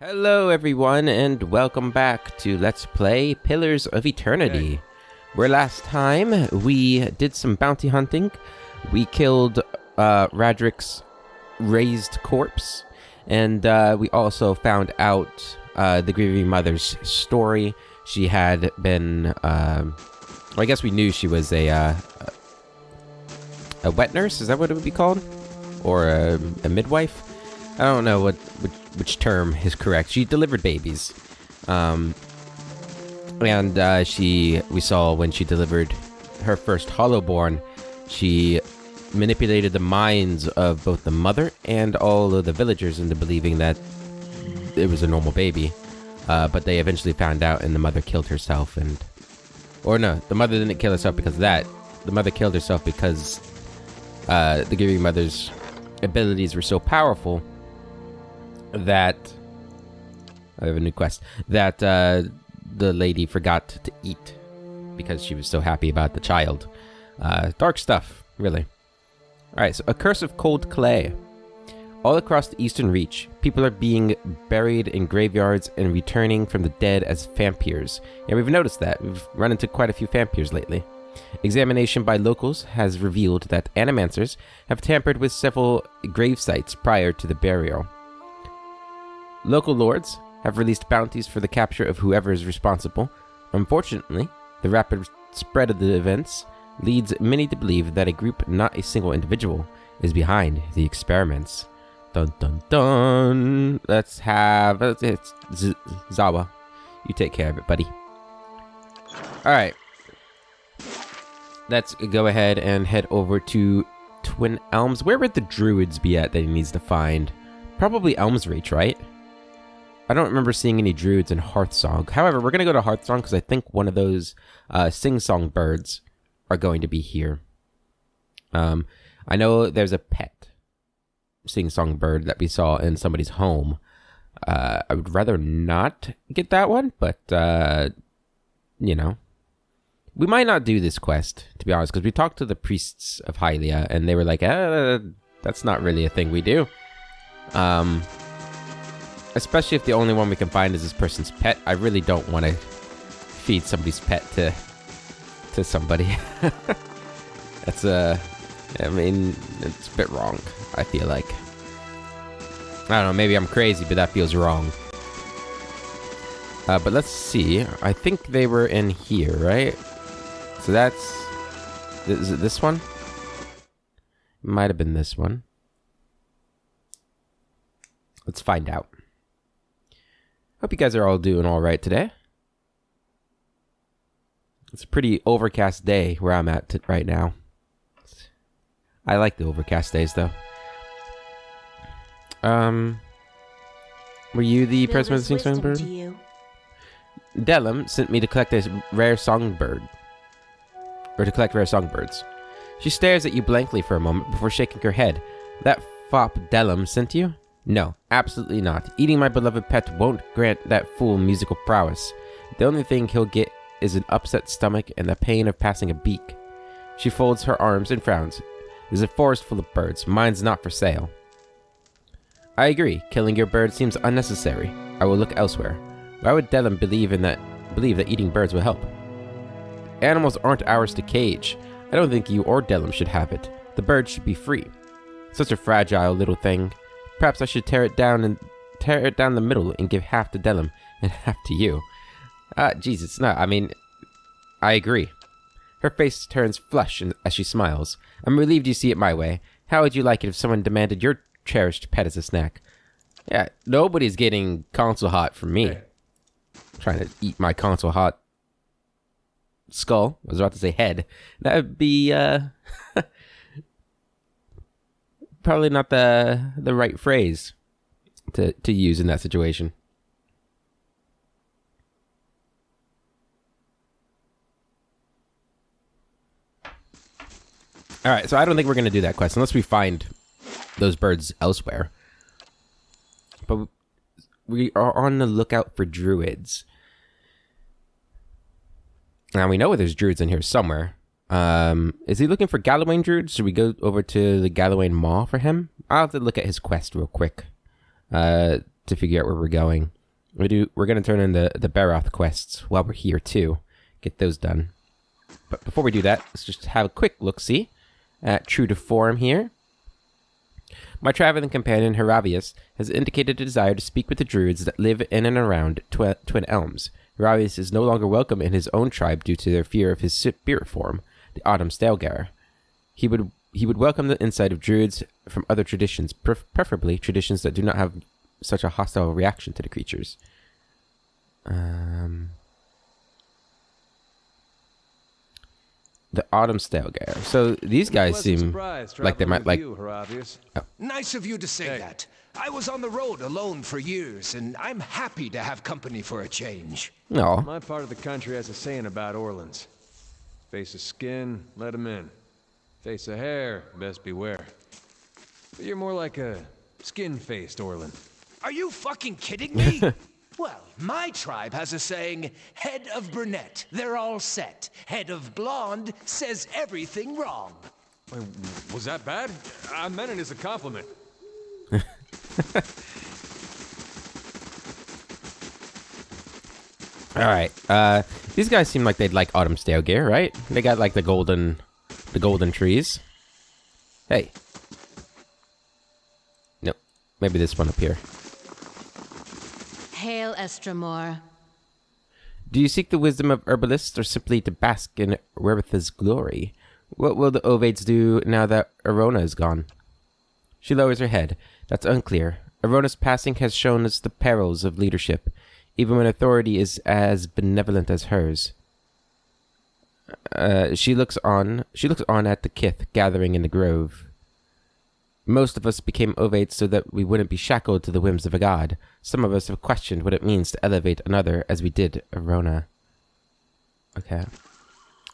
Hello everyone and welcome back to Let's Play Pillars of Eternity. Where last time we did some bounty hunting, we killed Radric's raised corpse, and we also found out the grieving mother's story. She had been, well, I guess we knew she was a wet nurse, is that what it would be called? Or a midwife? I don't know which term is correct. She delivered babies. And we saw when she delivered her first Hollowborn, she manipulated the minds of both the mother and all of the villagers into believing that it was a normal baby. But they eventually found out and the mother killed herself or no, the mother didn't kill herself because of that. The mother killed herself because the grieving mother's abilities were so powerful that I have a new quest that the lady forgot to eat because she was so happy about the child. Dark stuff, really. Alright, so a curse of cold clay. All across the Eastern Reach, people are being buried in graveyards and returning from the dead as vampires. Yeah, we've noticed that. We've run into quite a few vampires lately. Examination by locals has revealed that animancers have tampered with several grave sites prior to the burial. Local lords have released bounties for the capture of whoever is responsible. Unfortunately, the rapid spread of the events leads many to believe that a group, not a single individual, is behind the experiments. Dun dun dun! Let's have... it's Zawa. You take care of it, buddy. Alright. Let's go ahead and head over to Twin Elms. Where would the Druids be at that he needs to find? Probably Elms Reach, right? I don't remember seeing any Druids in Hearthsong. However, we're going to go to Hearthsong because I think one of those sing-song birds are going to be here. I know there's a pet sing-song bird that we saw in somebody's home. I would rather not get that one, but, you know. We might not do this quest, to be honest, because we talked to the priests of Hylia, and they were like, that's not really a thing we do. Especially if the only one we can find is this person's pet. I really don't want to feed somebody's pet to somebody. That's I mean, it's a bit wrong, I feel like. I don't know, maybe I'm crazy, but that feels wrong. But let's see. I think they were in here, right? So is it this one? Might have been this one. Let's find out. Hope you guys are all doing all right today. It's a pretty overcast day where I'm at right now. I like the overcast days, though. Were you the president of the Sing-Song Bird? Delum sent me to collect a rare songbird. Or to collect rare songbirds. She stares at you blankly for a moment before shaking her head. That fop Delum sent you? No, absolutely not. Eating my beloved pet won't grant that fool musical prowess. The only thing he'll get is an upset stomach and the pain of passing a beak. She folds her arms and frowns. There's a forest full of birds. Mine's not for sale. I agree. Killing your bird seems unnecessary. I will look elsewhere. Why would Delum believe that eating birds will help? Animals aren't ours to cage. I don't think you or Delum should have it. The bird should be free. Such a fragile little thing. Perhaps I should tear it down the middle and give half to Delum and half to you. Jeez, it's not. I mean, I agree. Her face turns flush as she smiles. I'm relieved you see it my way. How would you like it if someone demanded your cherished pet as a snack? Yeah, nobody's getting console hot from me. Trying to eat my console hot skull. I was about to say head. That would be probably not the right phrase to use in that situation. Alright, so I don't think we're going to do that quest unless we find those birds elsewhere. But we are on the lookout for druids. Now we know there's druids in here somewhere. Is he looking for Gallowayne druids? Should we go over to the Gallowayne Maw for him? I'll have to look at his quest real quick. To to figure out where we're going. We're going to turn in the Baroth quests while we're here, too. Get those done. But before we do that, let's just have a quick look-see at True to Form here. My traveling companion, Heravius, has indicated a desire to speak with the Druids that live in and around Twin Elms. Heravius is no longer welcome in his own tribe due to their fear of his spirit form, the Autumn Stelgaer. He would welcome the insight of Druids from other traditions, preferably traditions that do not have such a hostile reaction to the creatures. The Autumn Stelgaer. So these guys seem like they might like... Oh. Nice of you to say that. I was on the road alone for years, and I'm happy to have company for a change. No. My part of the country has a saying about Orlans. Face of skin, let him in. Face of hair, best beware. But you're more like a skin-faced Orlan. Are you fucking kidding me? Well, my tribe has a saying, head of brunette, they're all set. Head of blonde says everything wrong. Wait, was that bad? I meant it as a compliment. Alright, these guys seem like they'd like Autumn Stelgaer, right? They got like the golden trees. Hey. Nope. Maybe this one up here. Hail, Estramor. Do you seek the wisdom of herbalists or simply to bask in Wertha's glory? What will the Ovades do now that Arona is gone? She lowers her head. That's unclear. Arona's passing has shown us the perils of leadership, even when authority is as benevolent as hers. She looks on at the kith gathering in the grove. Most of us became Ovades so that we wouldn't be shackled to the whims of a god. Some of us have questioned what it means to elevate another as we did Arona. Okay.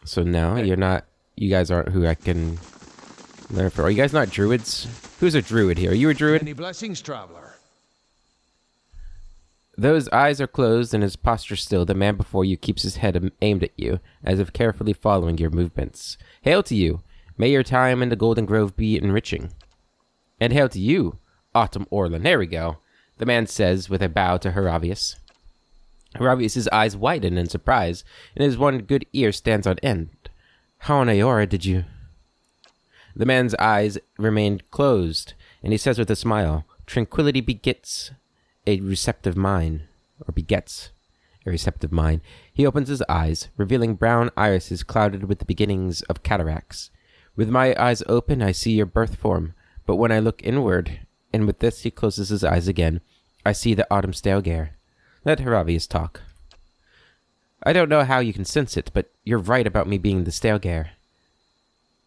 So no, you guys aren't who I can learn for. Are you guys not druids? Who's a druid here? Are you a druid? Many blessings, traveler. Though his eyes are closed and his posture still, the man before you keeps his head aimed at you, as if carefully following your movements. Hail to you! May your time in the Golden Grove be enriching. And hail to you, Autumn Orlan. There we go, the man says with a bow to Heravius. Heravius' eyes widen in surprise, and his one good ear stands on end. How on Aora did you... The man's eyes remained closed, and he says with a smile, Tranquility begets a receptive mind. He opens his eyes, revealing brown irises clouded with the beginnings of cataracts. With my eyes open, I see your birth form, but when I look inward, and with this he closes his eyes again, I see the Autumn Stelgaer. Let Heravius talk. I don't know how you can sense it, but you're right about me being the Stelgaer.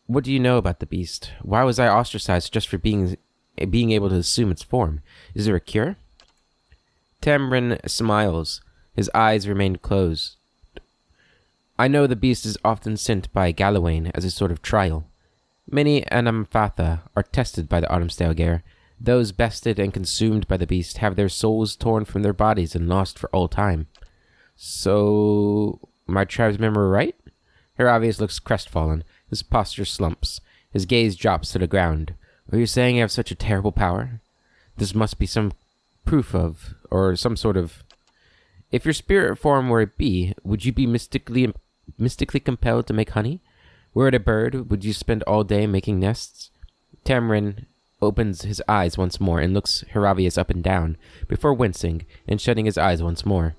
What do you know about the beast? Why was I ostracized just for being able to assume its form? Is there a cure? Tamrin smiles. His eyes remain closed. I know the beast is often sent by Galawain as a sort of trial. Many Anamfatha are tested by the Autumn Stelgaer. Those bested and consumed by the beast have their souls torn from their bodies and lost for all time. So, my tribesmen were right? Heravius looks crestfallen. His posture slumps. His gaze drops to the ground. Are you saying I have such a terrible power? This must be some proof of, or some sort of... If your spirit form were a bee, would you be mystically compelled to make honey? Were it a bird, would you spend all day making nests? Tamrin opens his eyes once more and looks Heravius up and down, before wincing and shutting his eyes once more.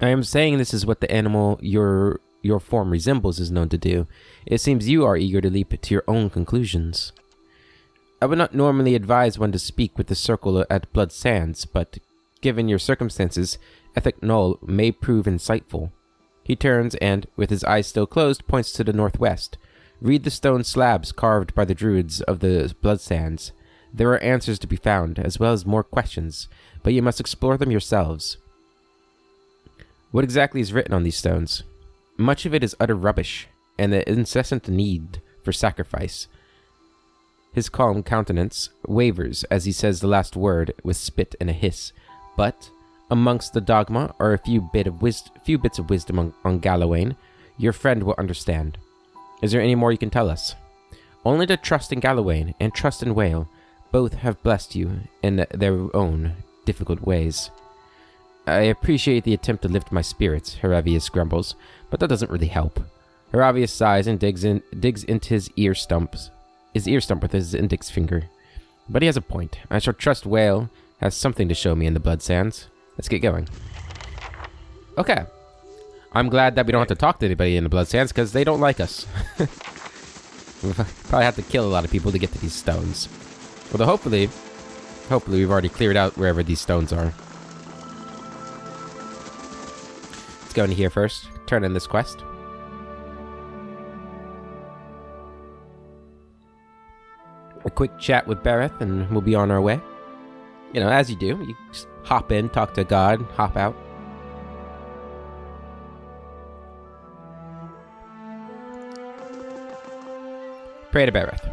I am saying this is what the animal your form resembles is known to do. It seems you are eager to leap to your own conclusions. I would not normally advise one to speak with the circle at Blood Sands, but given your circumstances, Ethic Null may prove insightful. He turns and, with his eyes still closed, points to the northwest. Read the stone slabs carved by the druids of the Blood Sands. There are answers to be found, as well as more questions, but you must explore them yourselves. What exactly is written on these stones? Much of it is utter rubbish, and the incessant need for sacrifice. His calm countenance wavers as he says the last word with spit and a hiss, but amongst the dogma are a few bits of wisdom on Galawain. Your friend will understand. Is there any more you can tell us? Only to trust in Galawain and trust in Whale. Both have blessed you in their own difficult ways. I appreciate the attempt to lift my spirits, Heravius grumbles, but that doesn't really help. Heravius sighs and digs into his ear stump with his index finger. But he has a point. I shall trust Whale has something to show me in the Blood Sands. Let's get going. Okay. I'm glad that we don't have to talk to anybody in the Blood Sands, because they don't like us. We'll probably have to kill a lot of people to get to these stones. Although hopefully we've already cleared out wherever these stones are. Let's go into here first. Turn in this quest. A quick chat with Bereth, and we'll be on our way. You know, as you do. You just hop in, talk to God, hop out. Pray to Bereth.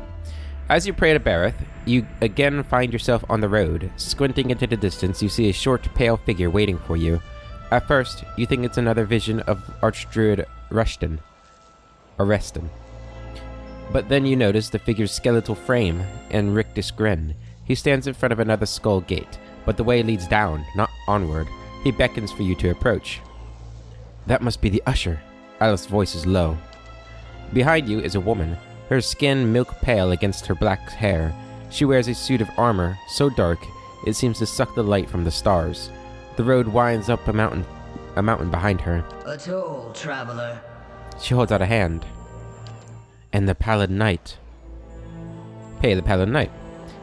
As you pray to Bereth, you again find yourself on the road. Squinting into the distance, you see a short, pale figure waiting for you. At first, you think it's another vision of Archdruid Reston. But then you notice the figure's skeletal frame and rictus grin. He stands in front of another skull gate, but the way leads down, not onward. He beckons for you to approach. That must be the usher. Alice's voice is low. Behind you is a woman, her skin milk pale against her black hair. She wears a suit of armor, so dark it seems to suck the light from the stars. The road winds up a mountain behind her. A toll, traveler. She holds out a hand. And the Pallid Knight. Pay the Pallid Knight.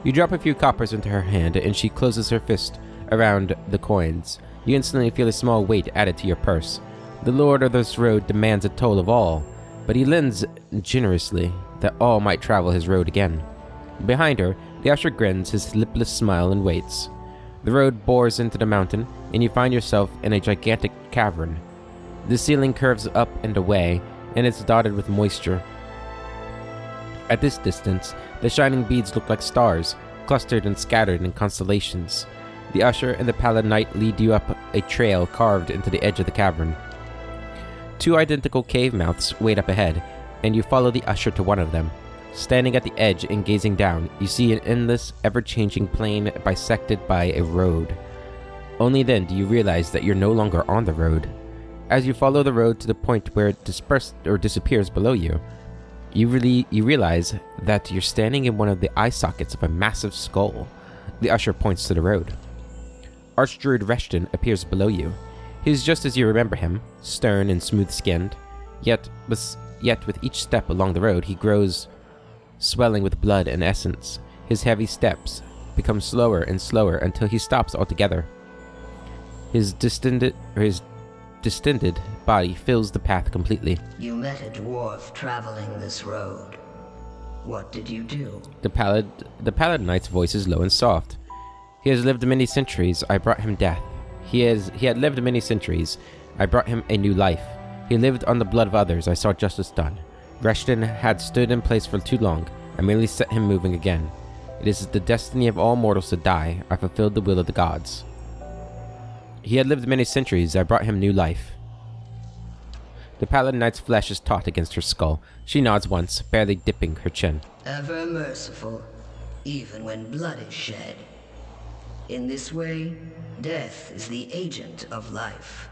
You drop a few coppers into her hand, and she closes her fist around the coins. You instantly feel a small weight added to your purse. The lord of this road demands a toll of all, but he lends generously that all might travel his road again. Behind her, the usher grins his lipless smile and waits. The road bores into the mountain, and you find yourself in a gigantic cavern. The ceiling curves up and away, and it's dotted with moisture. At this distance, the shining beads look like stars, clustered and scattered in constellations. The usher and the Pallid Knight lead you up a trail carved into the edge of the cavern. Two identical cave mouths wait up ahead, and you follow the usher to one of them. Standing at the edge and gazing down, you see an endless, ever-changing plain bisected by a road. Only then do you realize that you're no longer on the road. As you follow the road to the point where it disappears below you, you realize that you're standing in one of the eye sockets of a massive skull. The usher points to the road. Archdruid Reston appears below you. He's just as you remember him, stern and smooth-skinned. Yet with each step along the road, he grows, swelling with blood and essence. His heavy steps become slower and slower until he stops altogether. His distended body fills the path completely. You met a dwarf traveling this road. What did you do? The Pallid Knight's voice is low and soft. He has lived many centuries. I brought him death. He had lived many centuries. I brought him a new life. He lived on the blood of others. I saw justice done. Reston had stood in place for too long. I merely set him moving again. It is the destiny of all mortals to die. I fulfilled the will of the gods. He had lived many centuries. I brought him new life. The Pallid Knight's flesh is taut against her skull. She nods once, barely dipping her chin. Ever merciful, even when blood is shed. In this way, death is the agent of life.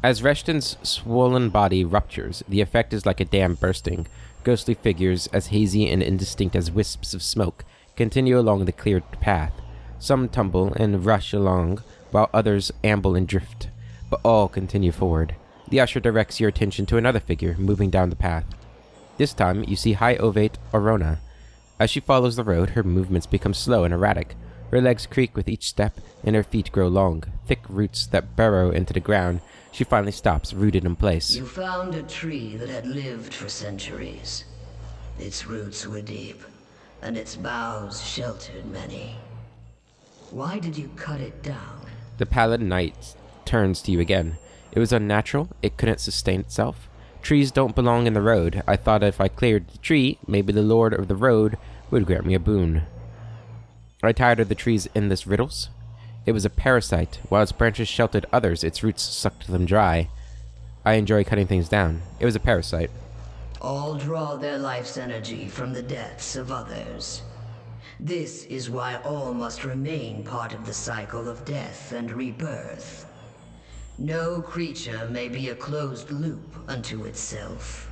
As Reston's swollen body ruptures, the effect is like a dam bursting. Ghostly figures, as hazy and indistinct as wisps of smoke, continue along the cleared path. Some tumble and rush along, while others amble and drift, but all continue forward. The usher directs your attention to another figure moving down the path. This time, you see High Ovate Orona. As she follows the road, her movements become slow and erratic. Her legs creak with each step, and her feet grow long, thick roots that burrow into the ground. She finally stops, rooted in place. You found a tree that had lived for centuries. Its roots were deep, and its boughs sheltered many. Why did you cut it down? The Pallid Knight turns to you again. It was unnatural. It couldn't sustain itself. Trees don't belong in the road. I thought if I cleared the tree, maybe the Lord of the Road would grant me a boon. I tired of the tree's endless riddles. It was a parasite. While its branches sheltered others, its roots sucked them dry. I enjoy cutting things down. It was a parasite. All draw their life's energy from the deaths of others. This is why all must remain part of the cycle of death and rebirth. No creature may be a closed loop unto itself.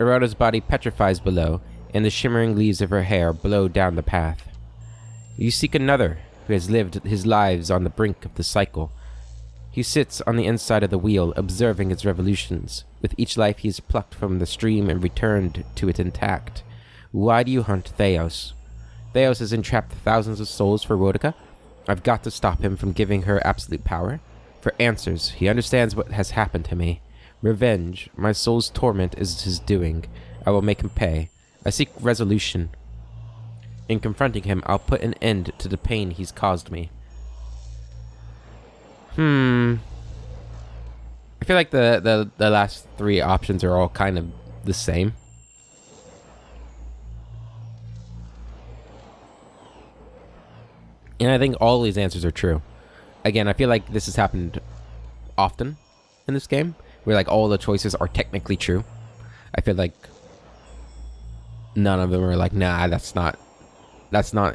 Aurora's body petrifies below, and the shimmering leaves of her hair blow down the path. You seek another who has lived his lives on the brink of the cycle. He sits on the inside of the wheel, observing its revolutions. With each life he is plucked from the stream and returned to it intact. Why do you hunt Theos? Theos has entrapped thousands of souls for Rodica. I've got to stop him from giving her absolute power. For answers, he understands what has happened to me. Revenge, my soul's torment is his doing. I will make him pay. I seek resolution. In confronting him, I'll put an end to the pain he's caused me. I feel like the last three options are all kind of the same. And I think all these answers are true. Again, I feel like this has happened often in this game, where like all the choices are technically true. I feel like none of them are like, nah, that's not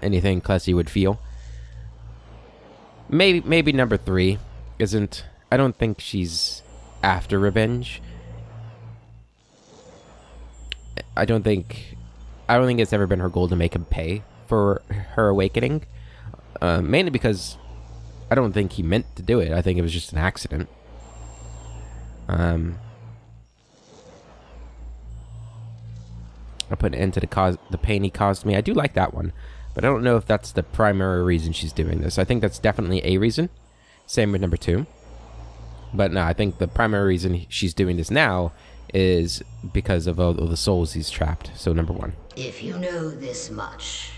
anything Klessi would feel. Maybe number 3 isn't. I don't think she's after revenge. I don't think it's ever been her goal to make him pay for her awakening. Mainly because I don't think he meant to do it. I think it was just an accident. I put an end to the pain he caused me. I do like that one, but I don't know if that's the primary reason she's doing this. I think that's definitely a reason. Same with number 2. But no, I think the primary reason she's doing this now is because of all the souls he's trapped. So number 1. If you know this much,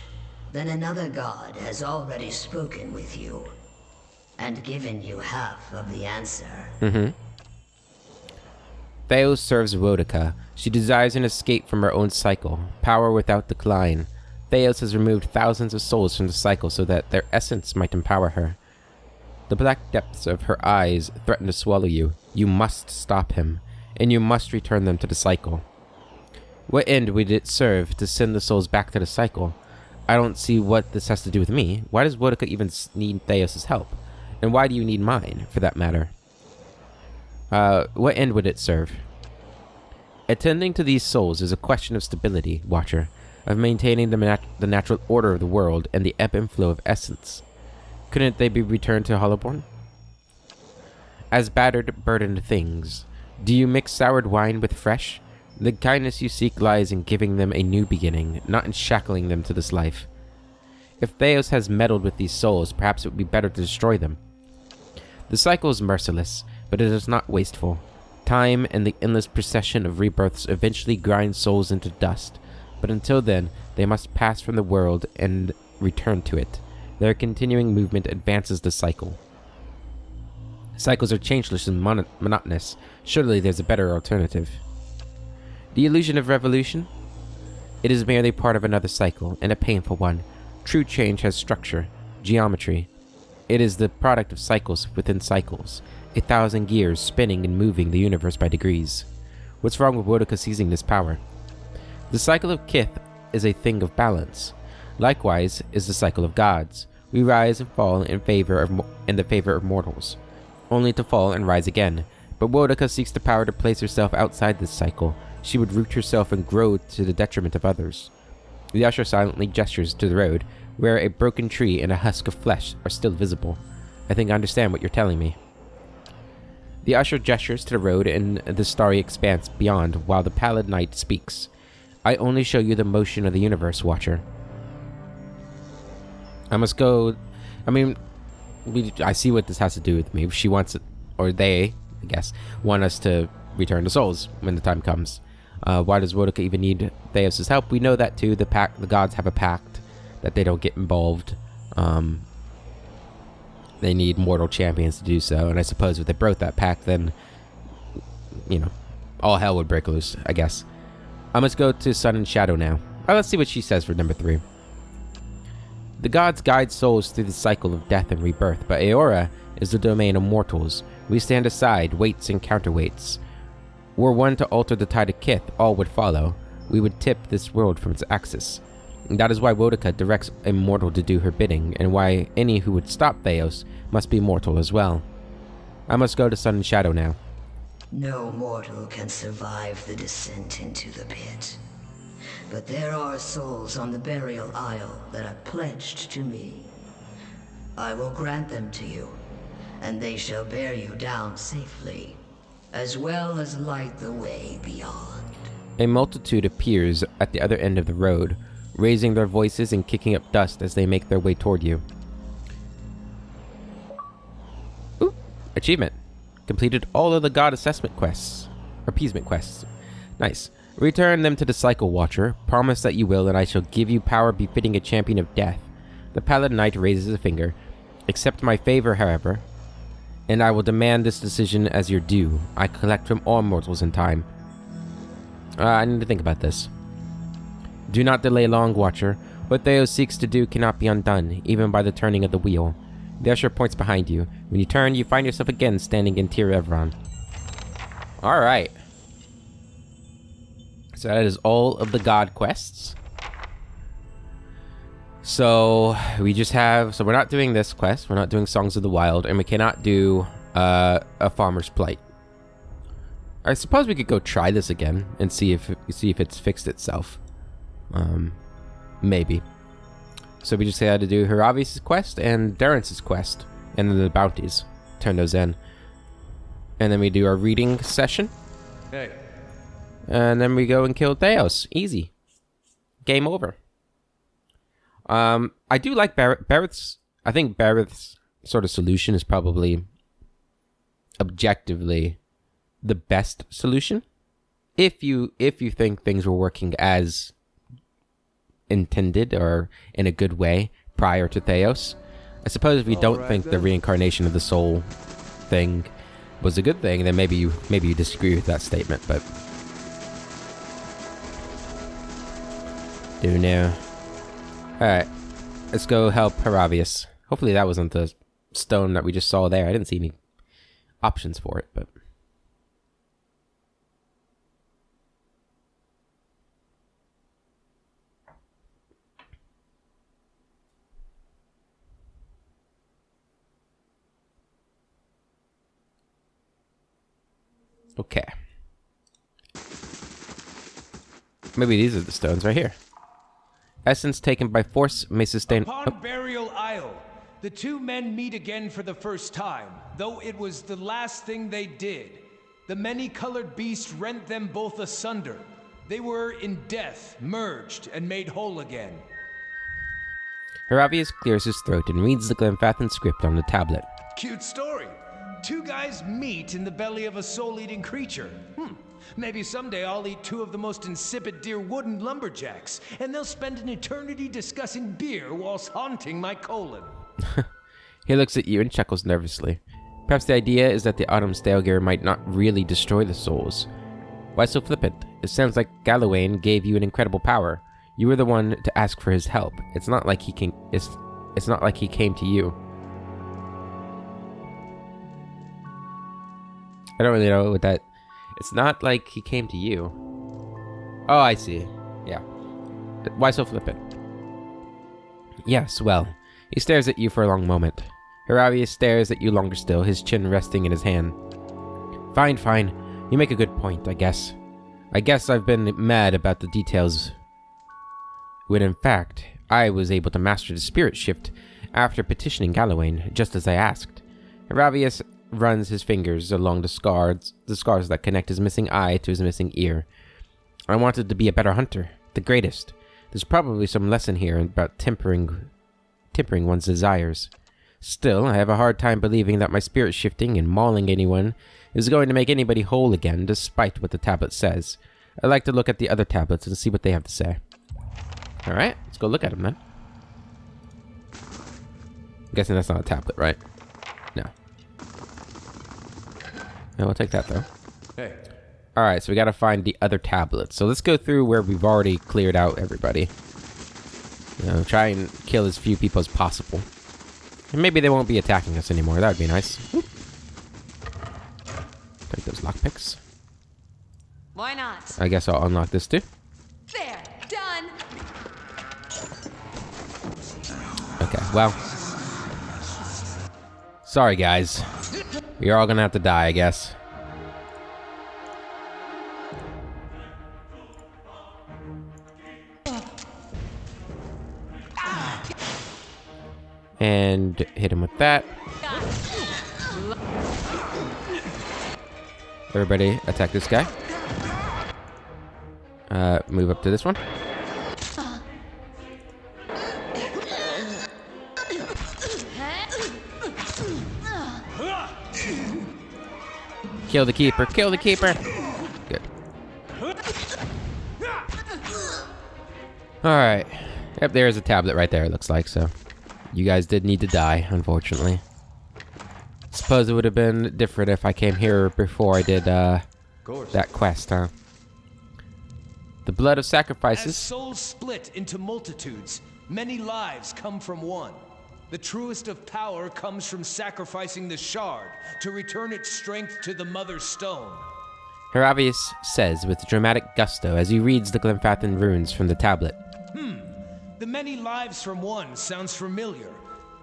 then another god has already spoken with you and given you half of the answer. Theos serves Rodica. She desires an escape from her own cycle, power without decline. Theos has removed thousands of souls from the cycle so that their essence might empower her. The black depths of her eyes threaten to swallow you. You must stop him, and you must return them to the cycle. What end would it serve to send the souls back to the cycle? I don't see what this has to do with me. Why does Rodica even need Theos' help? And why do you need mine, for that matter? What end would it serve? Attending to these souls is a question of stability, Watcher, of maintaining the natural order of the world and the ebb and flow of essence. Couldn't they be returned to Hollowborn? As battered, burdened things, do you mix soured wine with fresh? The kindness you seek lies in giving them a new beginning, not in shackling them to this life. If Theos has meddled with these souls, perhaps it would be better to destroy them. The cycle is merciless, but it is not wasteful. Time and the endless procession of rebirths eventually grind souls into dust, but until then, they must pass from the world and return to it. Their continuing movement advances the cycle. Cycles are changeless and monotonous. Surely there's a better alternative. The illusion of revolution? It is merely part of another cycle, and a painful one. True change has structure, geometry. It is the product of cycles within cycles, 1,000 gears spinning and moving the universe by degrees. What's wrong with Rodica seizing this power? The cycle of Kith is a thing of balance. Likewise is the cycle of gods. We rise and fall in the favor of mortals, only to fall and rise again. But Rodica seeks the power to place herself outside this cycle. She would root herself and grow to the detriment of others. The usher silently gestures to the road, where a broken tree and a husk of flesh are still visible. I think I understand what you're telling me. The usher gestures to the road and the starry expanse beyond, while the pallid night speaks. I only show you the motion of the universe, Watcher. I must go. I see what this has to do with me. She wants it, or they, I guess, want us to return the souls when the time comes. Why does Rodica even need Theos' help? We know that too. The gods have a pact that they don't get involved. They need mortal champions to do so, and I suppose if they broke that pact, then, all hell would break loose, I guess. I must go to Sun and Shadow now. Let's see what she says for number 3. The gods guide souls through the cycle of death and rebirth, but Aora is the domain of mortals. We stand aside, weights and counterweights. Were one to alter the tide of Kith, all would follow. We would tip this world from its axis. That is why Woedica directs a mortal to do her bidding, and why any who would stop Theos must be mortal as well. I must go to Sun and Shadow now. No mortal can survive the descent into the pit. But there are souls on the burial isle that are pledged to me. I will grant them to you, and they shall bear you down safely, as well as light the way beyond. A multitude appears at the other end of the road, raising their voices and kicking up dust as they make their way toward you. Ooh, achievement. Completed all of the god assessment quests. Appeasement quests. Nice. Return them to the Cycle Watcher. Promise that you will, and I shall give you power befitting a champion of death. The Paladin Knight raises a finger. Accept my favor, however, and I will demand this decision as your due. I collect from all mortals in time. I need to think about this. Do not delay long, Watcher. What Theos seeks to do cannot be undone, even by the turning of the wheel. The usher points behind you. When you turn, you find yourself again standing in Tir Evron. Alright. So that is all of the god quests. So we just have... So we're not doing this quest. We're not doing Songs of the Wild. And we cannot do a Farmer's Plight. I suppose we could go try this again and see if it's fixed itself. Maybe. So we just had to do Heravius' quest and Durance's quest. And then the bounties. Turn those in. And then we do our reading session. Hey. And then we go and kill Theos. Easy. Game over. I do like Barrett's... I think Barrett's sort of solution is probably objectively the best solution. If you think things were working as intended or in a good way prior to Theos. I suppose if you don't think the reincarnation of the soul thing was a good thing, then maybe you disagree with that statement, but do know. Alright, let's go help Heravius. Hopefully that wasn't the stone that we just saw there. I didn't see any options for it, but okay. Maybe these are the stones right here. Essence taken by force may sustain... Upon Burial Isle, the two men meet again for the first time, though it was the last thing they did. The many-colored beast rent them both asunder. They were in death, merged, and made whole again. Heravius clears his throat and reads the Glenfathan script on the tablet. Cute story. Two guys meet in the belly of a soul-eating creature. Maybe someday I'll eat two of the most insipid deer wooden lumberjacks, and they'll spend an eternity discussing beer whilst haunting my colon. He looks at you and chuckles nervously. Perhaps the idea is that the Autumn Stelgaer might not really destroy the souls. Why so flippant? It sounds like Galawain gave you an incredible power. You were the one to ask for his help. It's not like he came. It's not like he came to you. I don't really know what that... It's not like he came to you. Oh, I see. Yeah. Why so flippant? Yes, well. He stares at you for a long moment. Heravius stares at you longer still, his chin resting in his hand. Fine, fine. You make a good point, I guess. I guess I've been mad about the details. When in fact, I was able to master the spirit shift after petitioning Galawain, just as I asked. Heravius runs his fingers along the scars that connect his missing eye to his missing ear. I wanted to be a better hunter, the greatest. There's probably some lesson here about tempering one's desires. Still, I have a hard time believing that my spirit shifting and mauling anyone is going to make anybody whole again, despite what the tablet says. I'd like to look at the other tablets and see what they have to say. Alright, let's go look at them then. I'm guessing that's not a tablet, right? No. No, we'll take that though. Hey. Alright, so we gotta find the other tablets. So let's go through where we've already cleared out everybody. You know, try and kill as few people as possible. And maybe they won't be attacking us anymore. That would be nice. Take those lockpicks. Why not? I guess I'll unlock this too. There, done. Okay, well. Sorry, guys. You're all gonna have to die, I guess. And hit him with that. Everybody attack this guy. Move up to this one. Kill the keeper. Kill the keeper. Good. Alright. Yep, there's a tablet right there, it looks like, so. You guys did need to die, unfortunately. Suppose it would have been different if I came here before I did, that quest, huh? The blood of sacrifices. As souls split into multitudes, many lives come from one. The truest of power comes from sacrificing the shard to return its strength to the Mother Stone. Heravius says with dramatic gusto as he reads the Glenfathan runes from the tablet. The many lives from one sounds familiar.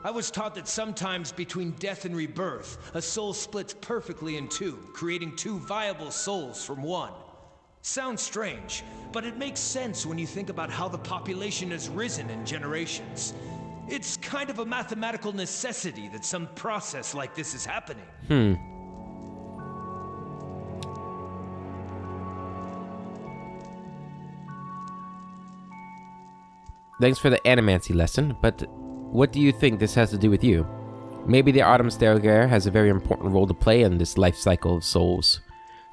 I was taught that sometimes between death and rebirth, a soul splits perfectly in two, creating two viable souls from one. Sounds strange, but it makes sense when you think about how the population has risen in generations. It's kind of a mathematical necessity that some process like this is happening. Thanks for the animancy lesson, but what do you think this has to do with you? Maybe the Autumn Stelgaer has a very important role to play in this life cycle of souls.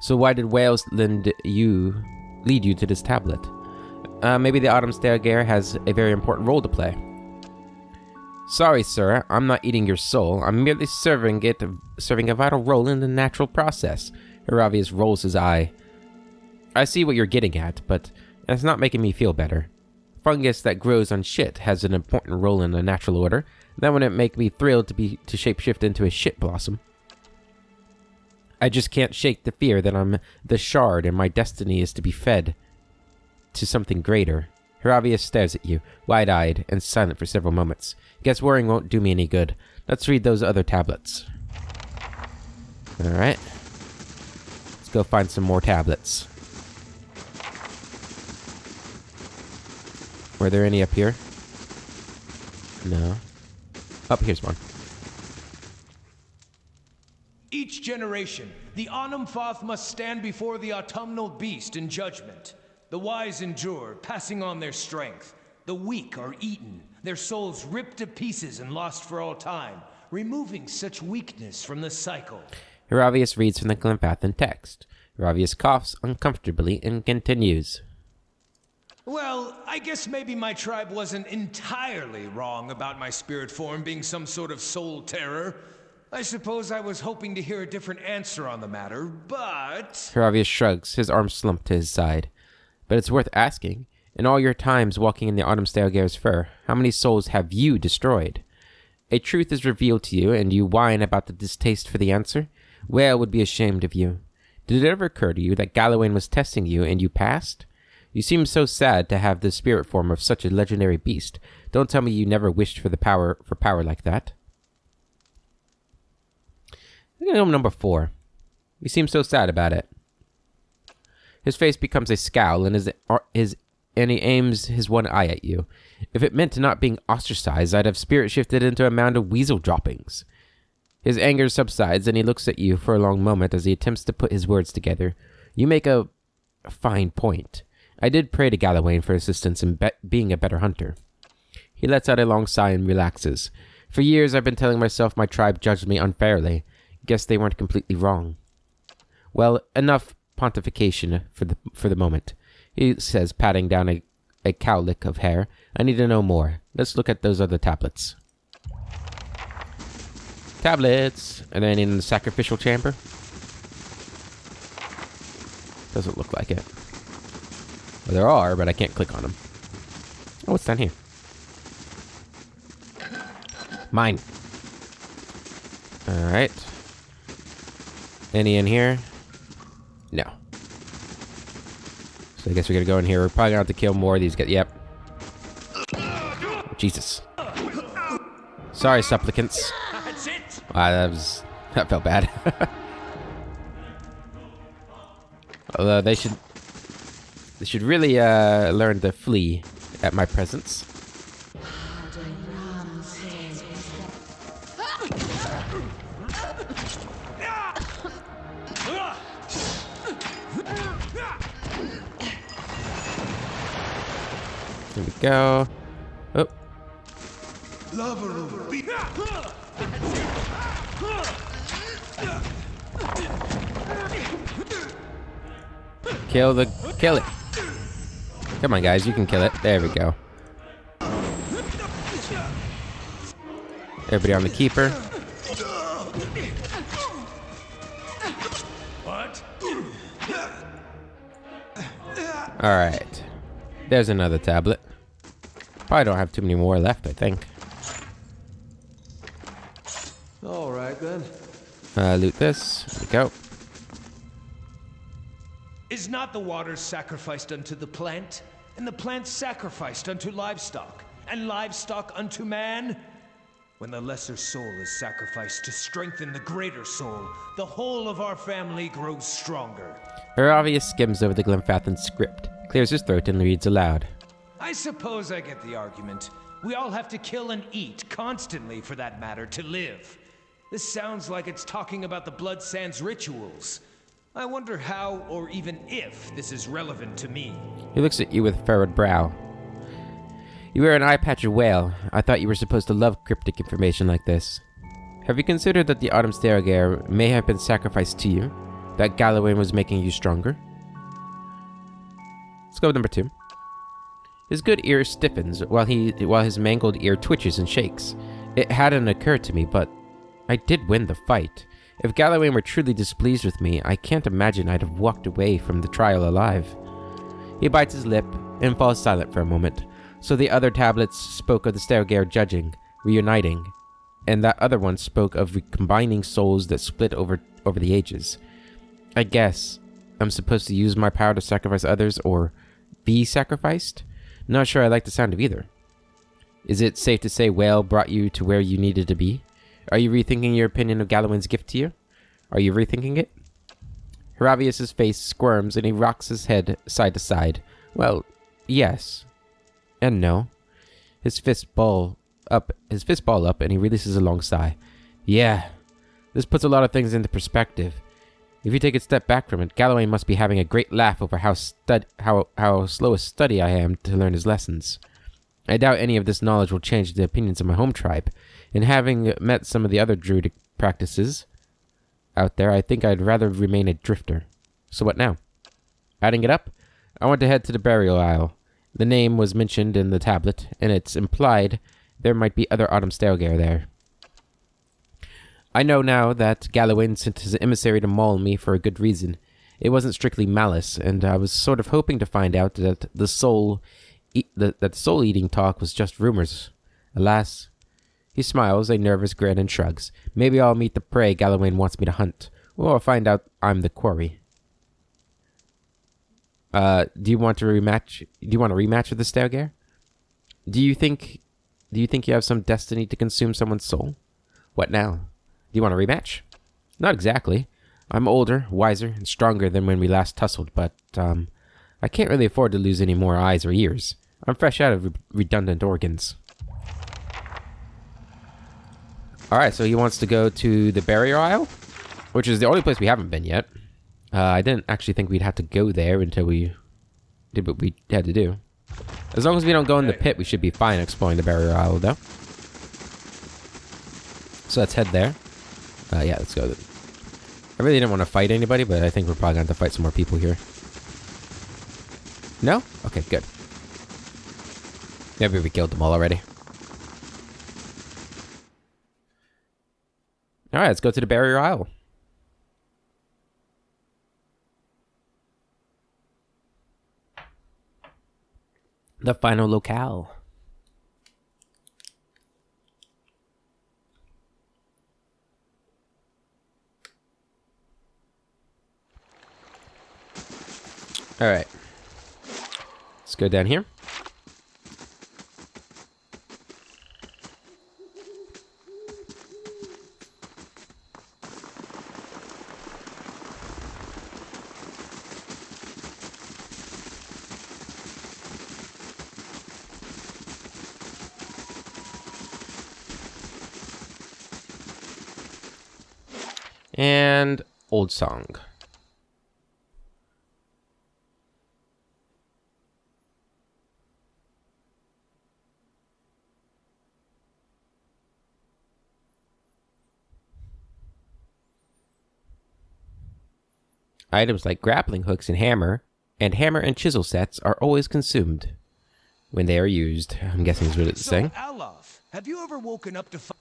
So why did Wales lead you to this tablet? Maybe the Autumn Stelgaer has a very important role to play. Sorry, sir, I'm not eating your soul. I'm merely serving a vital role in the natural process. Heravius rolls his eye. I see what you're getting at, but it's not making me feel better. Fungus that grows on shit has an important role in the natural order. That wouldn't make me thrilled to shapeshift into a shit blossom. I just can't shake the fear that I'm the shard and my destiny is to be fed to something greater. Heravius stares at you, wide-eyed and silent for several moments. Guess worrying won't do me any good. Let's read those other tablets. Alright. Let's go find some more tablets. Were there any up here? No. Up here's one. Each generation, the Anumfoth must stand before the autumnal beast in judgment. The wise endure, passing on their strength. The weak are eaten, their souls ripped to pieces and lost for all time, removing such weakness from the cycle. Heravius reads from the Glenfathan text. Heravius coughs uncomfortably and continues. Well, I guess maybe my tribe wasn't entirely wrong about my spirit form being some sort of soul terror. I suppose I was hoping to hear a different answer on the matter, but... Heravius shrugs, his arms slumped to his side. But it's worth asking. In all your times walking in the Autumn Stelgaer's fur, how many souls have you destroyed? A truth is revealed to you, and you whine about the distaste for the answer? Whale would be ashamed of you. Did it ever occur to you that Galawain was testing you, and you passed? You seem so sad to have the spirit form of such a legendary beast. Don't tell me you never wished for power like that. Number 4. You seem so sad about it. His face becomes a scowl, and he aims his one eye at you. If it meant not being ostracized, I'd have spirit shifted into a mound of weasel droppings. His anger subsides, and he looks at you for a long moment as he attempts to put his words together. You make a fine point. I did pray to Galawain for assistance in being a better hunter. He lets out a long sigh and relaxes. For years I've been telling myself my tribe judged me unfairly. Guess they weren't completely wrong. Well, enough pontification for the moment, he says, patting down a cowlick of hair. I need to know more. Let's look at those other tablets. Tablets! Are there any in the sacrificial chamber? Doesn't look like it. Well, there are, but I can't click on them. Oh, what's down here? Mine. Alright. Any in here? No. So I guess we gotta go in here. We're probably gonna have to kill more of these guys. Yep. Jesus. Sorry, supplicants. That's it! Wow, that felt bad. Although they should really learn to flee at my presence. Here we go. Oh. Kill it. Come on, guys, you can kill it. There we go. Everybody on the keeper. What? All right. There's another tablet. Probably don't have too many more left, I think. All right, then. Loot this. Here we go. Is not the water sacrificed unto the plant, and the plant sacrificed unto livestock, and livestock unto man? When the lesser soul is sacrificed to strengthen the greater soul, the whole of our family grows stronger. Heravius skims over the Glenfathan script, clears his throat, and reads aloud. I suppose I get the argument. We all have to kill and eat, constantly for that matter, to live. This sounds like it's talking about the Blood Sands rituals. I wonder how, or even if, this is relevant to me. He looks at you with furrowed brow. You wear an eye patch of whale. I thought you were supposed to love cryptic information like this. Have you considered that the Autumn Stelgaer may have been sacrificed to you? That Galloway was making you stronger? Let's go with number 2. His good ear stiffens while his mangled ear twitches and shakes. It hadn't occurred to me, but I did win the fight. If Galloway were truly displeased with me, I can't imagine I'd have walked away from the trial alive. He bites his lip and falls silent for a moment. So the other tablets spoke of the Stelgaer judging, reuniting, and that other one spoke of combining souls that split over the ages. I guess I'm supposed to use my power to sacrifice others or be sacrificed? Not sure I like the sound of either. Is it safe to say Whale brought you to where you needed to be? Are you rethinking your opinion of Galloway's gift to you? Are you rethinking it? Heravius' face squirms and he rocks his head side to side. Well, yes. And no. His fist ball up and he releases a long sigh. Yeah. This puts a lot of things into perspective. If you take a step back from it, Galloway must be having a great laugh over how slow a study I am to learn his lessons. I doubt any of this knowledge will change the opinions of my home tribe, and having met some of the other druidic practices out there, I think I'd rather remain a drifter. So what now? Adding it up, I want to head to the burial isle. The name was mentioned in the tablet, and it's implied there might be other Autumn Stelgaer there. I know now that Galloway sent his emissary to maul me for a good reason. It wasn't strictly malice, and I was sort of hoping to find out that the soul-eating talk was just rumors. Alas. He smiles, a nervous grin, and shrugs. Maybe I'll meet the prey Galloway wants me to hunt, or I'll find out I'm the quarry. Do you want a rematch with the Stelgaer? Do you think you have some destiny to consume someone's soul? What now? Do you want a rematch? Not exactly. I'm older, wiser, and stronger than when we last tussled, but, I can't really afford to lose any more eyes or ears. I'm fresh out of redundant organs. Alright, so he wants to go to the Barrier Isle, which is the only place we haven't been yet. I didn't actually think we'd have to go there until we did what we had to do. As long as we don't go in the pit, we should be fine exploring the Barrier Isle, though. So let's head there. Yeah, let's go. I really didn't want to fight anybody, but I think we're probably going to have to fight some more people here. No? Okay, good. Maybe we killed them all already. Alright, let's go to the Barrier Isle. The final locale. Alright. Let's go down here. And old song. Items like grappling hooks and hammer and chisel sets are always consumed when they are used. I'm guessing is what it's So, saying. Alaf, have you ever woken up to find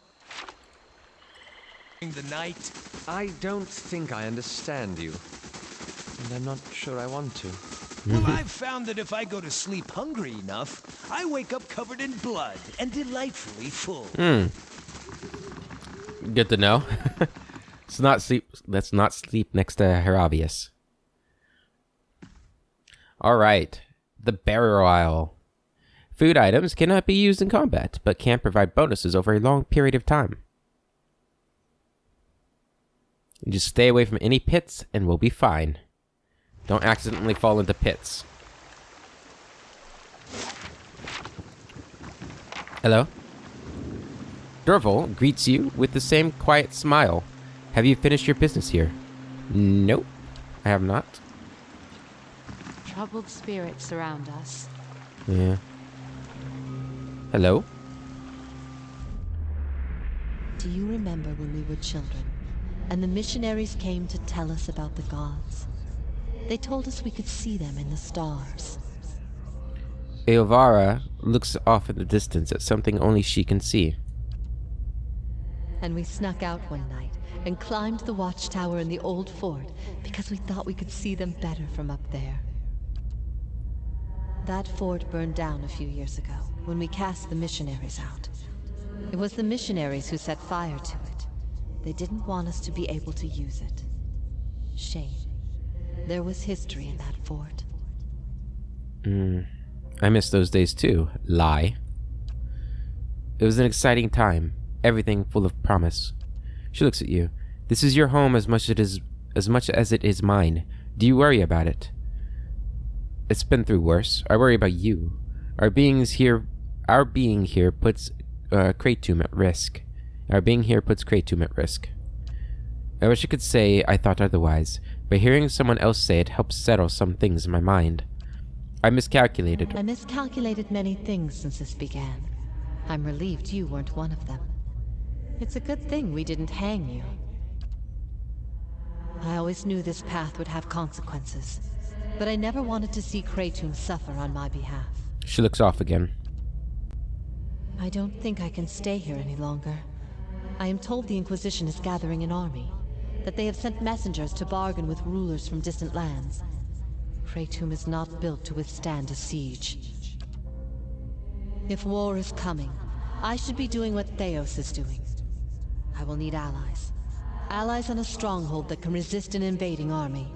the night? I don't think I understand you. And I'm not sure I want to. Well, I've found that if I go to sleep hungry enough, I wake up covered in blood and delightfully full. Good to know. Let's not sleep next to Heravius. Alright. The burial isle. Food items cannot be used in combat, but can provide bonuses over a long period of time. You just stay away from any pits and we'll be fine. Don't accidentally fall into pits. Hello? Derval greets you with the same quiet smile. Have you finished your business here? Nope, I have not. Troubled spirits surround us. Yeah. Hello? Do you remember when we were children, and the missionaries came to tell us about the gods? They told us we could see them in the stars. Eovara looks off in the distance at something only she can see. And we snuck out one night and climbed the watchtower in the old fort because we thought we could see them better from up there. That fort burned down a few years ago when we cast the missionaries out. It was the missionaries who set fire to it. They didn't want us to be able to use it. Shame. There was history in that fort. I miss those days too. Lie. It was an exciting time. Everything full of promise. She looks at you. This is your home as much as it is mine. Do you worry about it? It's been through worse. I worry about you. Our being here puts Kratom at risk. Our being here puts Kratom at risk. I wish I could say I thought otherwise, but hearing someone else say it helps settle some things in my mind. I miscalculated. I miscalculated many things since this began. I'm relieved you weren't one of them. It's a good thing we didn't hang you. I always knew this path would have consequences, but I never wanted to see Kratom suffer on my behalf. She looks off again. I don't think I can stay here any longer. I am told the Inquisition is gathering an army, that they have sent messengers to bargain with rulers from distant lands. Kratom is not built to withstand a siege. If war is coming, I should be doing what Theos is doing. I will need allies. Allies on a stronghold that can resist an invading army.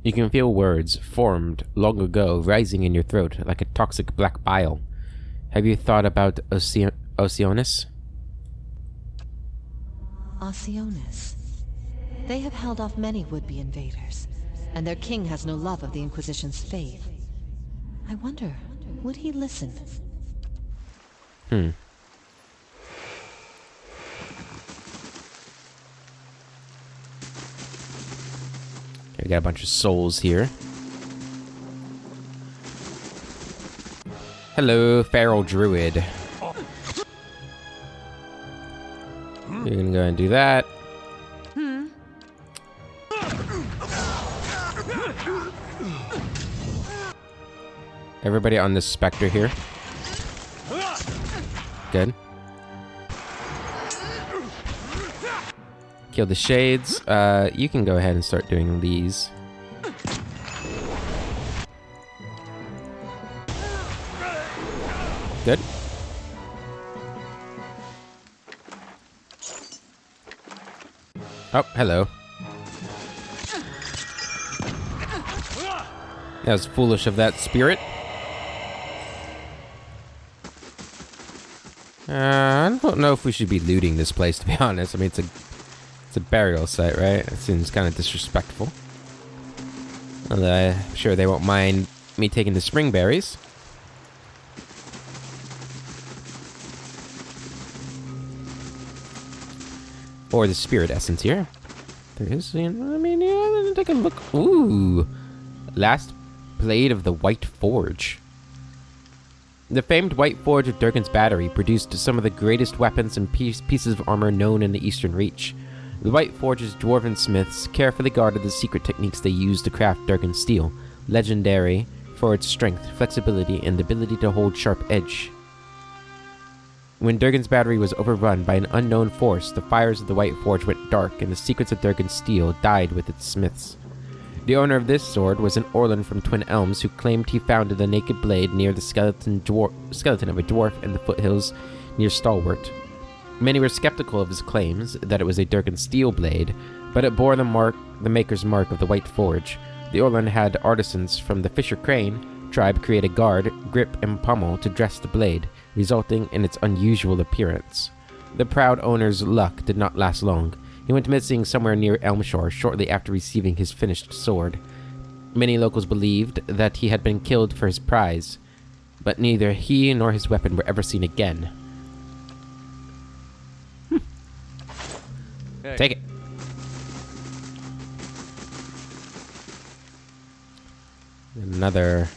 You can feel words formed long ago rising in your throat like a toxic black bile. Have you thought about Oceanus? Oceanus. They have held off many would-be invaders, and their king has no love of the Inquisition's faith. I wonder, would he listen? We got a bunch of souls here. Hello, feral druid. You're gonna go and do that. Everybody on this specter here. Good. Kill the shades. You can go ahead and start doing these. Good. Oh, hello. That was foolish of that spirit. I don't know if we should be looting this place, to be honest. I mean, it's a burial site, right? It seems kind of disrespectful. Although I'm sure they won't mind me taking the spring berries. Or the spirit essence here. There is, I mean, yeah, take a look. Ooh. Last blade of the White Forge. The famed White Forge of Durgan's Battery produced some of the greatest weapons and pieces of armor known in the Eastern Reach. The White Forge's dwarven smiths carefully guarded the secret techniques they used to craft Durgan's steel, legendary for its strength, flexibility, and ability to hold sharp edge. When Durgan's Battery was overrun by an unknown force, the fires of the White Forge went dark, and the secrets of Durgan's steel died with its smiths. The owner of this sword was an Orlan from Twin Elms who claimed he found the naked blade near the skeleton of a dwarf in the foothills near Stalwart. Many were skeptical of his claims that it was a Durgan steel blade, but it bore the maker's mark of the White Forge. The Orlan had artisans from the Fisher Crane tribe create a guard, grip, and pommel to dress the blade, resulting in its unusual appearance. The proud owner's luck did not last long. He went missing somewhere near Elmshore shortly after receiving his finished sword. Many locals believed that he had been killed for his prize, but neither he nor his weapon were ever seen again. Hey. Take it. Another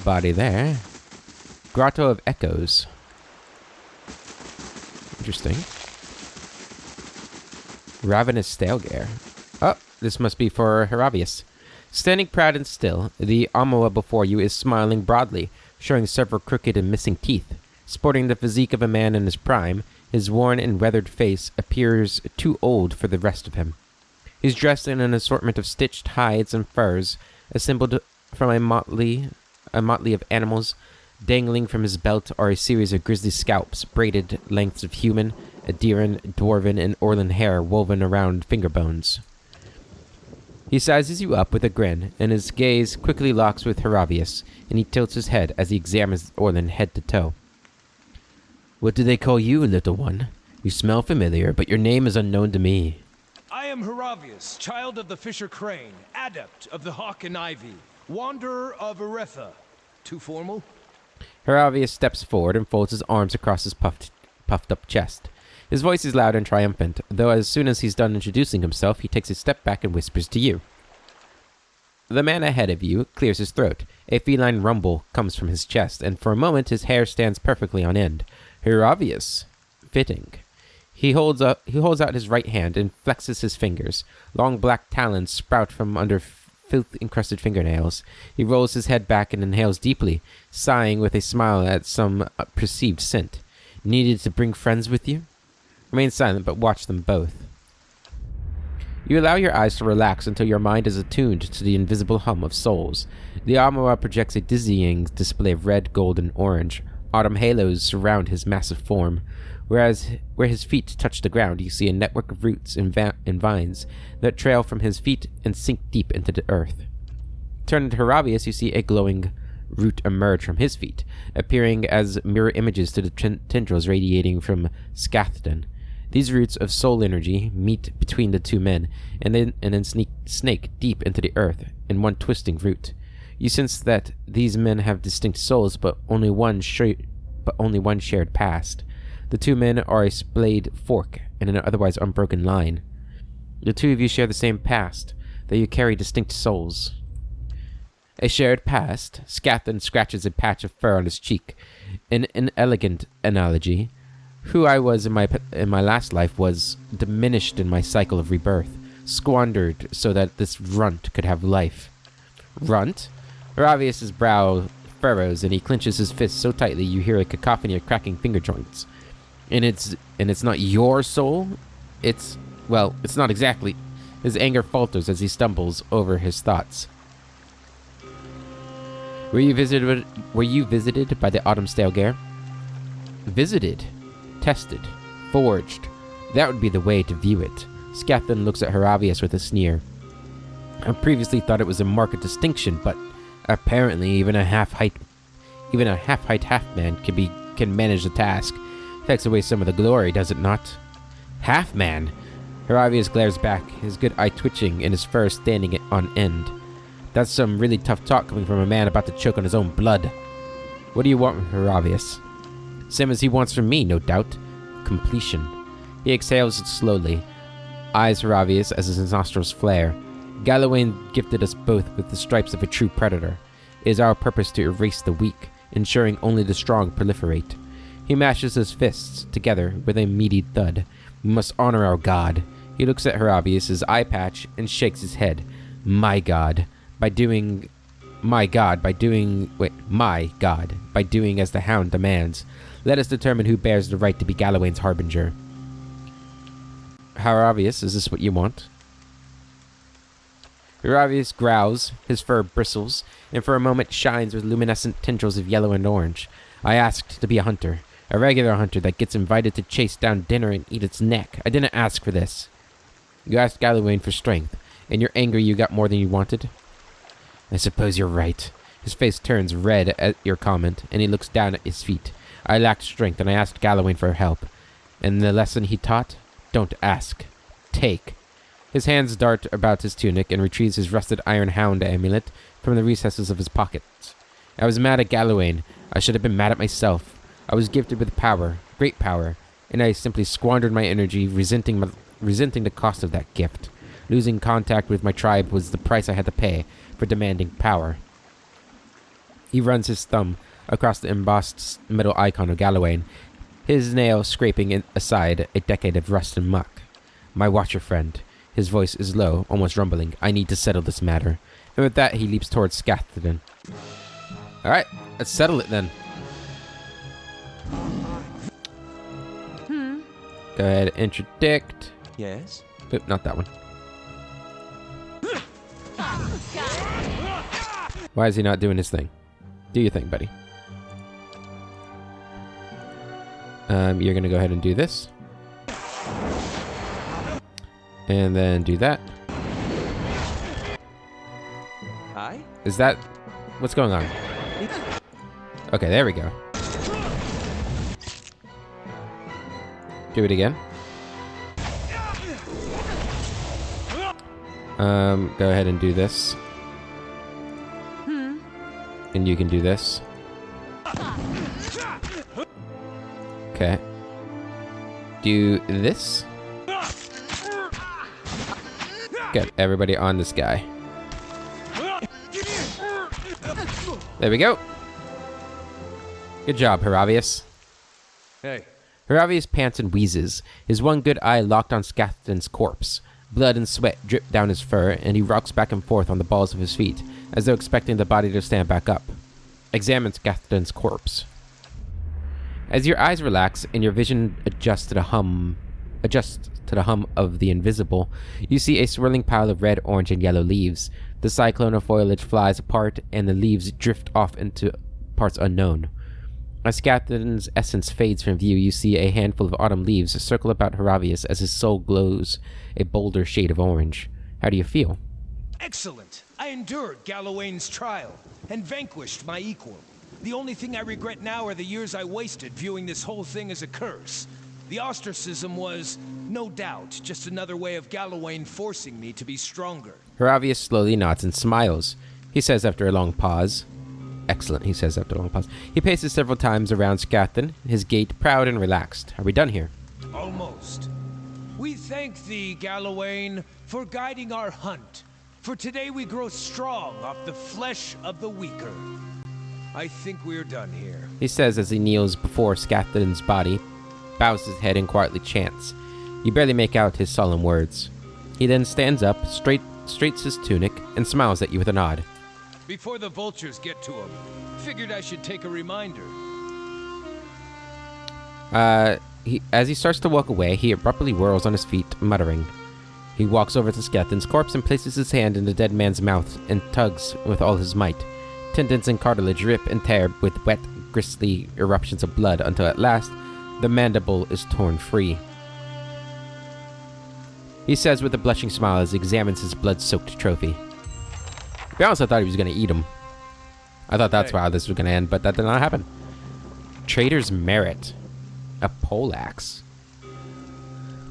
body there. Grotto of Echoes. Interesting. Ravenous Stelgaer. Oh, this must be for Heravius. Standing proud and still, the Amoa before you is smiling broadly, showing several crooked and missing teeth. Sporting the physique of a man in his prime, his worn and weathered face appears too old for the rest of him. He's dressed in an assortment of stitched hides and furs, assembled from a motley of animals. Dangling from his belt are a series of grisly scalps, braided lengths of human, Adiran, dwarven, and Orlan hair woven around finger bones. He sizes you up with a grin, and his gaze quickly locks with Heravius, and he tilts his head as he examines Orlan head to toe. What do they call you, little one? You smell familiar, but your name is unknown to me. I am Heravius, child of the Fisher Crane, adept of the Hawk and Ivy, wanderer of Eretha. Too formal? Heravius steps forward and folds his arms across his puffed-up chest. His voice is loud and triumphant, though as soon as he's done introducing himself, he takes a step back and whispers to you. The man ahead of you clears his throat. A feline rumble comes from his chest, and for a moment his hair stands perfectly on end. Heravius. Fitting. He holds out his right hand and flexes his fingers. Long black talons sprout from under filth-encrusted fingernails. He rolls his head back and inhales deeply, sighing with a smile at some perceived scent. Needed to bring friends with you? Remain silent, but watch them both. You allow your eyes to relax until your mind is attuned to the invisible hum of souls. The Amoa projects a dizzying display of red, gold, and orange. Autumn halos surround his massive form. Where his feet touch the ground, you see a network of roots and vines that trail from his feet and sink deep into the earth. Turning to Heravius, you see a glowing root emerge from his feet, appearing as mirror images to the tendrils radiating from Scathden. These roots of soul energy meet between the two men, and then snake deep into the earth in one twisting root. You sense that these men have distinct souls, but only one shared past. The two men are a splayed fork in an otherwise unbroken line. The two of you share the same past, though you carry distinct souls. A shared past. Scathden scratches a patch of fur on his cheek. An inelegant analogy. Who I was in my last life was diminished in my cycle of rebirth, squandered so that this runt could have life. Runt? Heravius' brow furrows and he clenches his fist so tightly you hear a cacophony of cracking finger joints. And it's not your soul? It's not exactly. His anger falters as he stumbles over his thoughts. Were you visited by the Autumn Stelgaer? Visited? Tested? Forged? That would be the way to view it. Scathden looks at Heravius with a sneer. I previously thought it was a marked distinction, but apparently even a half-height half-man can manage the task. Takes away some of the glory, does it not? Half-man? Heravius glares back, his good eye twitching and his fur standing on end. That's some really tough talk coming from a man about to choke on his own blood. What do you want from Heravius? Same as he wants from me, no doubt. Completion. He exhales slowly. eyes Heravius as his nostrils flare. Galawain gifted us both with the stripes of a true predator. It is our purpose to erase the weak, ensuring only the strong proliferate. He mashes his fists together with a meaty thud. We must honor our god. He looks at Heravius' eye patch and shakes his head. My god. By doing as the hound demands. Let us determine who bears the right to be Galawain's harbinger. Heravius, is this what you want? Heravius growls, his fur bristles, and for a moment shines with luminescent tendrils of yellow and orange. I asked to be a hunter. A regular hunter that gets invited to chase down dinner and eat its neck. I didn't ask for this. You asked Galawain for strength. In your anger you got more than you wanted? I suppose you're right. His face turns red at your comment, and he looks down at his feet. I lacked strength, and I asked Galawain for help. And the lesson he taught? Don't ask. Take. His hands dart about his tunic and retrieves his rusted iron hound amulet from the recesses of his pockets. I was mad at Galawain. I should have been mad at myself. I was gifted with power, great power, and I simply squandered my energy resenting the cost of that gift. Losing contact with my tribe was the price I had to pay for demanding power. He runs his thumb across the embossed metal icon of Galawain, his nail scraping aside a decade of rust and muck. My watcher friend. His voice is low, almost rumbling. I need to settle this matter. And with that, he leaps towards Scathedon. Alright, let's settle it then. Go ahead, interdict. Yes? Oop, not that one. Why is he not doing his thing? Do your thing, buddy. You're gonna go ahead and do this. And then do that. Aye? Is that... what's going on? Okay, there we go. Do it again. Go ahead and do this. And you can do this. Okay. Do this. Good. Everybody on this guy. There we go. Good job, Heravius. Hey. Heravius pants and wheezes, his one good eye locked on Scathedon's corpse. Blood and sweat drip down his fur, and he rocks back and forth on the balls of his feet, as though expecting the body to stand back up. Examine Scathedon's corpse. As your eyes relax and your vision adjusts to the hum of the invisible, you see a swirling pile of red, orange, and yellow leaves. The cyclone of foliage flies apart, and the leaves drift off into parts unknown. As Scathedon's essence fades from view, you see a handful of autumn leaves circle about Heravius as his soul glows a bolder shade of orange. How do you feel? Excellent. I endured Galawain's trial and vanquished my equal. The only thing I regret now are the years I wasted viewing this whole thing as a curse. The ostracism was, no doubt, just another way of Galawain forcing me to be stronger. Heravius slowly nods and smiles. He says after a long pause. Excellent, he says after a long pause. He paces several times around Scathedon, his gait proud and relaxed. Are we done here? Almost. We thank thee, Galawain, for guiding our hunt. For today we grow strong off the flesh of the weaker. I think we're done here. He says as he kneels before Scathedon's body, bows his head and quietly chants. You barely make out his solemn words. He then stands up, straights his tunic, and smiles at you with a nod. Before the vultures get to him, figured I should take a reminder. As he starts to walk away, he abruptly whirls on his feet, muttering. He walks over to Scathedon's corpse and places his hand in the dead man's mouth and tugs with all his might. Tendons and cartilage rip and tear with wet, gristly eruptions of blood until at last, the mandible is torn free. He says with a blushing smile as he examines his blood-soaked trophy. To be honest, I thought he was going to eat him. I thought that's how this was going to end, but that did not happen. Trader's Merit. A poleaxe.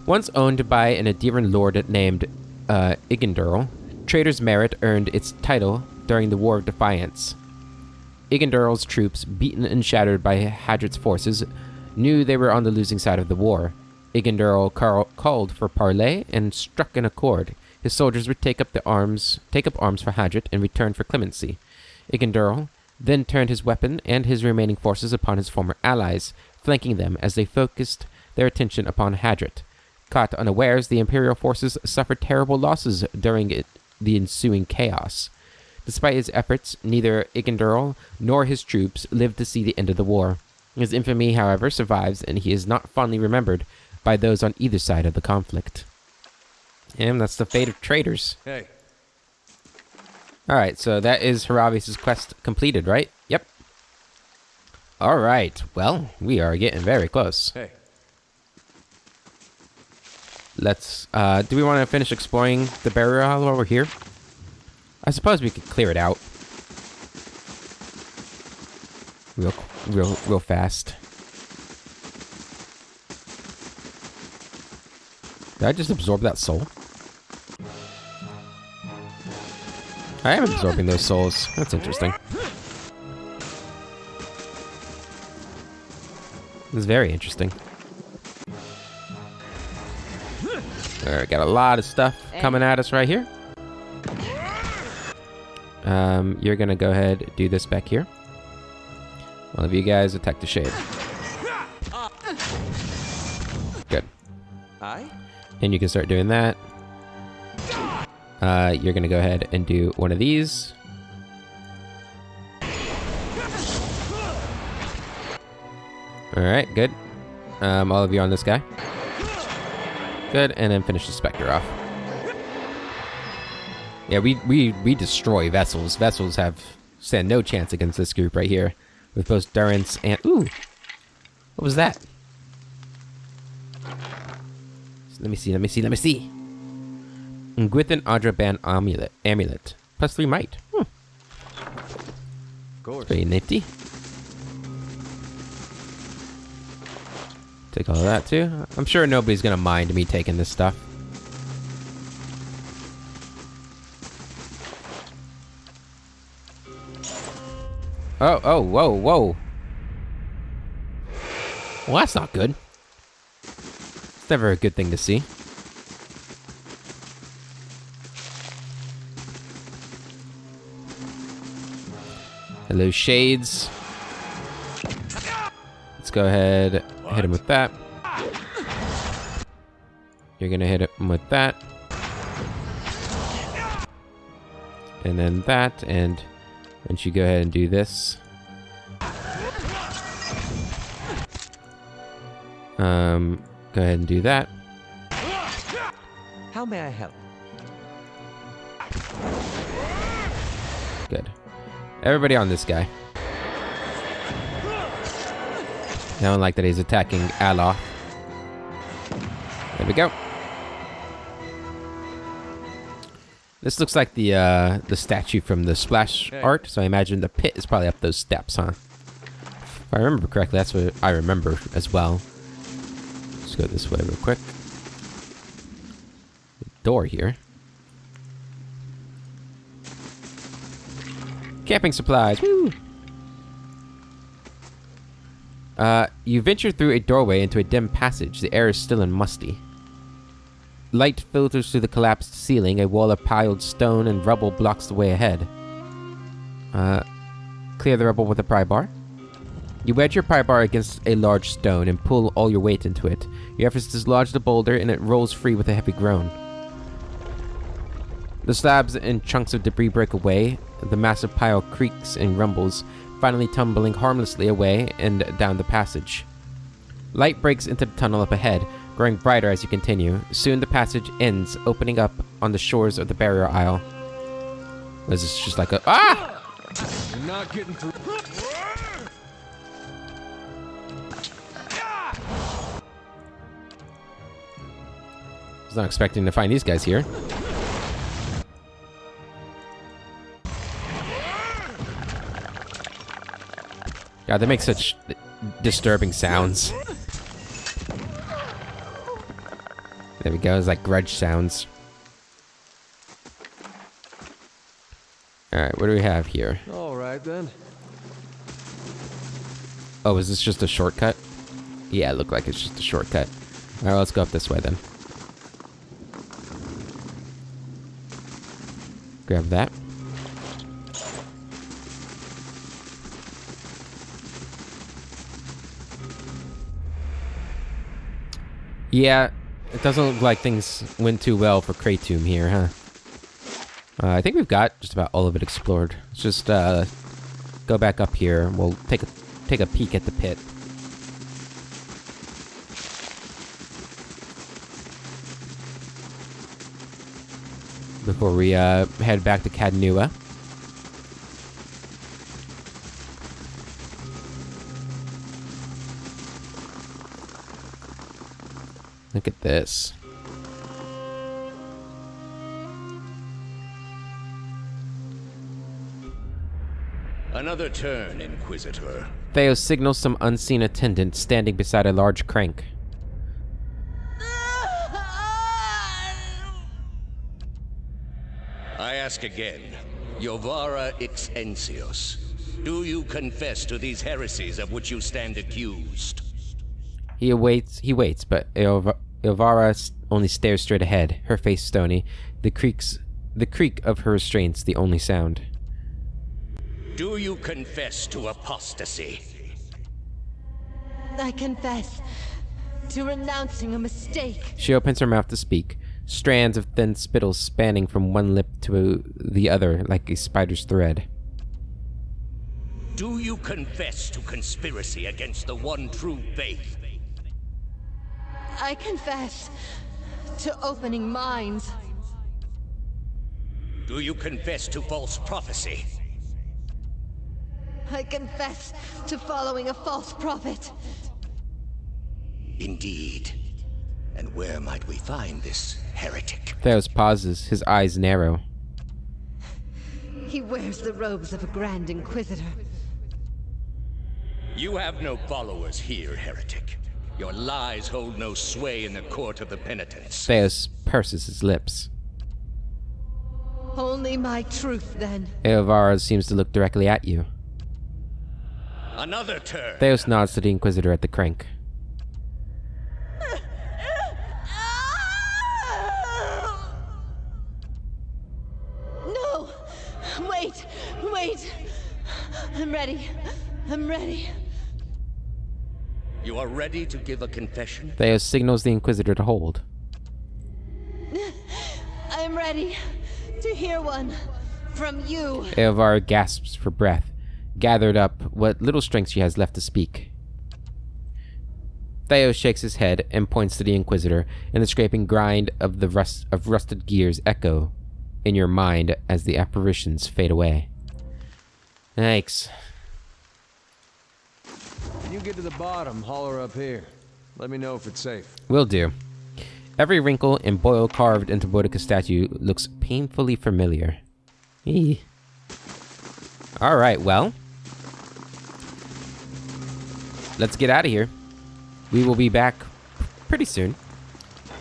Once owned by an Adiran lord named Igandurl, Trader's Merit earned its title during the War of Defiance. Igandurl's troops, beaten and shattered by Hadrit's forces, knew they were on the losing side of the war. Igenderl called for parley and struck an accord. His soldiers would take up arms for Hadrit and return for clemency. Igenderl then turned his weapon and his remaining forces upon his former allies, flanking them as they focused their attention upon Hadrit. Caught unawares, the Imperial forces suffered terrible losses during the ensuing chaos. Despite his efforts, neither Igenderl nor his troops lived to see the end of the war. His infamy, however, survives, and he is not fondly remembered by those on either side of the conflict. And that's the fate of traitors. Hey. Alright, so that is Haravis' quest completed, right? Yep. Alright, well, we are getting very close. Hey. Let's, do we want to finish exploring the burial while we're here? I suppose we could clear it out. Real fast. Did I just absorb that soul? I am absorbing those souls. That's interesting. This is very interesting. Alright, got a lot of stuff coming at us right here. You're gonna go ahead and do this back here. All of you guys attack the shade. Good. And you can start doing that. You're gonna go ahead and do one of these. Alright, good. All of you on this guy. Good, and then finish the Spectre off. Yeah, we destroy vessels. Vessels stand no chance against this group right here. With both Durance and... Ooh! What was that? Let me see. Gwithin Adraban amulet. Plus 3 might. Of course. Pretty nifty. Take all of that too. I'm sure nobody's gonna mind me taking this stuff. Oh, whoa. Well, that's not good. It's never a good thing to see. Hello, shades. Let's go ahead, hit him with that. You're gonna hit him with that. And then that, and once you go ahead and do this. Go ahead and do that. How may I help? Good. Everybody on this guy. I don't like that he's attacking Aloth. There we go. This looks like the statue from the splash art, so I imagine the pit is probably up those steps, huh? If I remember correctly, that's what I remember as well. Let's go this way real quick. Door here. Camping supplies. Woo! You venture through a doorway into a dim passage. The air is still and musty. Light filters through the collapsed ceiling. A wall of piled stone and rubble blocks the way ahead. Clear the rubble with a pry bar. You wedge your pry bar against a large stone and pull all your weight into it. Your efforts dislodge the boulder and it rolls free with a heavy groan. The slabs and chunks of debris break away. The massive pile creaks and rumbles, finally tumbling harmlessly away and down the passage. Light breaks into the tunnel up ahead, growing brighter as you continue. Soon the passage ends, opening up on the shores of the burial isle. This is just like a... Ah! You're not getting through. I was not expecting to find these guys here. God, they make such disturbing sounds. There we go, it's like grudge sounds. Alright, what do we have here? Alright then. Oh, is this just a shortcut? Yeah, it looked like it's just a shortcut. Alright, let's go up this way then. Grab that. Yeah, it doesn't look like things went too well for Kratom here, huh? I think we've got just about all of it explored. Let's just go back up here. We'll take a peek at the pit. Before we head back to Cadnua. Look at this. Another turn, Inquisitor. Theo signals some unseen attendant standing beside a large crank. I ask again, Jovara Ixensios, do you confess to these heresies of which you stand accused? He waits, but Ilvara only stares straight ahead, her face stony, the creak of her restraints the only sound. Do you confess to apostasy? I confess to renouncing a mistake. She opens her mouth to speak, strands of thin spittle spanning from one lip to the other like a spider's thread. Do you confess to conspiracy against the one true faith? I confess to opening minds. Do you confess to false prophecy? I confess to following a false prophet. Indeed. And where might we find this heretic? Theos pauses, his eyes narrow. He wears the robes of a Grand Inquisitor. You have no followers here, heretic. Your lies hold no sway in the court of the Penitence. Theos purses his lips. Only my truth, then. Eovara seems to look directly at you. Another turn. Theos nods to the Inquisitor at the crank. No! Wait! I'm ready. You are ready to give a confession? Theos signals the Inquisitor to hold. I'm ready to hear one from you. Eovara gasps for breath, gathered up what little strength she has left to speak. Theo shakes his head and points to the Inquisitor, and the scraping grind of the rusted gears echo in your mind as the apparitions fade away. Thanks. When you get to the bottom, holler up here. Let me know if it's safe. Will do. Every wrinkle and boil carved into Boudica's statue looks painfully familiar. Eee. Alright, well. Let's get out of here. We will be back pretty soon.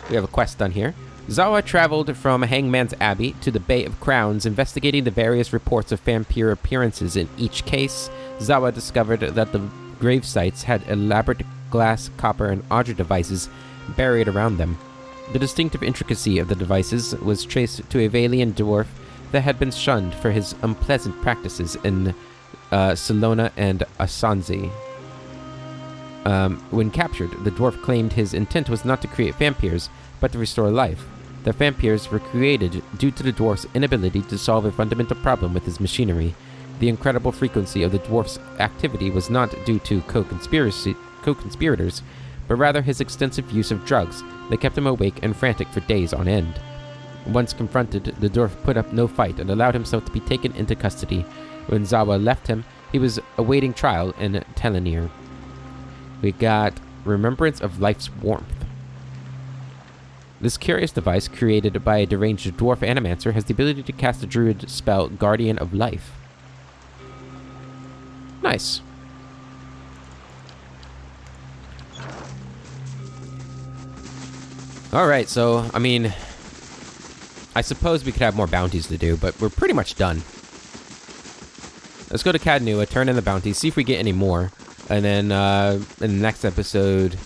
We have a quest done here. Zawa traveled from Hangman's Abbey to the Bay of Crowns, investigating the various reports of vampire appearances. In each case, Zawa discovered that the grave sites had elaborate glass, copper, and odger devices buried around them. The distinctive intricacy of the devices was traced to a Valian dwarf that had been shunned for his unpleasant practices in Salona and Asanzi. When captured, the dwarf claimed his intent was not to create vampires, but to restore life. The vampires were created due to the dwarf's inability to solve a fundamental problem with his machinery. The incredible frequency of the dwarf's activity was not due to co-conspirators, but rather his extensive use of drugs that kept him awake and frantic for days on end. Once confronted, the dwarf put up no fight and allowed himself to be taken into custody. When Zawa left him, he was awaiting trial in Telenir. We got Remembrance of Life's Warmth. This curious device, created by a deranged dwarf animancer, has the ability to cast a druid spell, Guardian of Life. Nice. Alright, so, I mean, I suppose we could have more bounties to do, but we're pretty much done. Let's go to Cadnua, turn in the bounties, see if we get any more, and then in the next episode,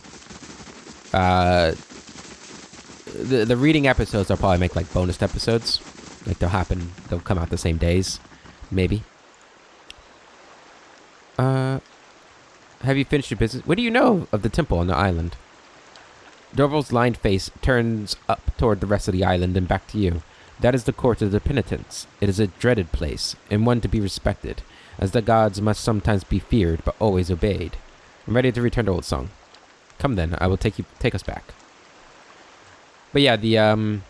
The reading episodes I'll probably make like bonus episodes. Like they'll come out the same days. Maybe. Have you finished your business? What do you know of the temple on the island? Dorval's lined face turns up toward the rest of the island and back to you. That is the court of the Penitence. It is a dreaded place, and one to be respected, as the gods must sometimes be feared, but always obeyed. I'm ready to return to Old Song. Come then, I will take us back. But yeah, the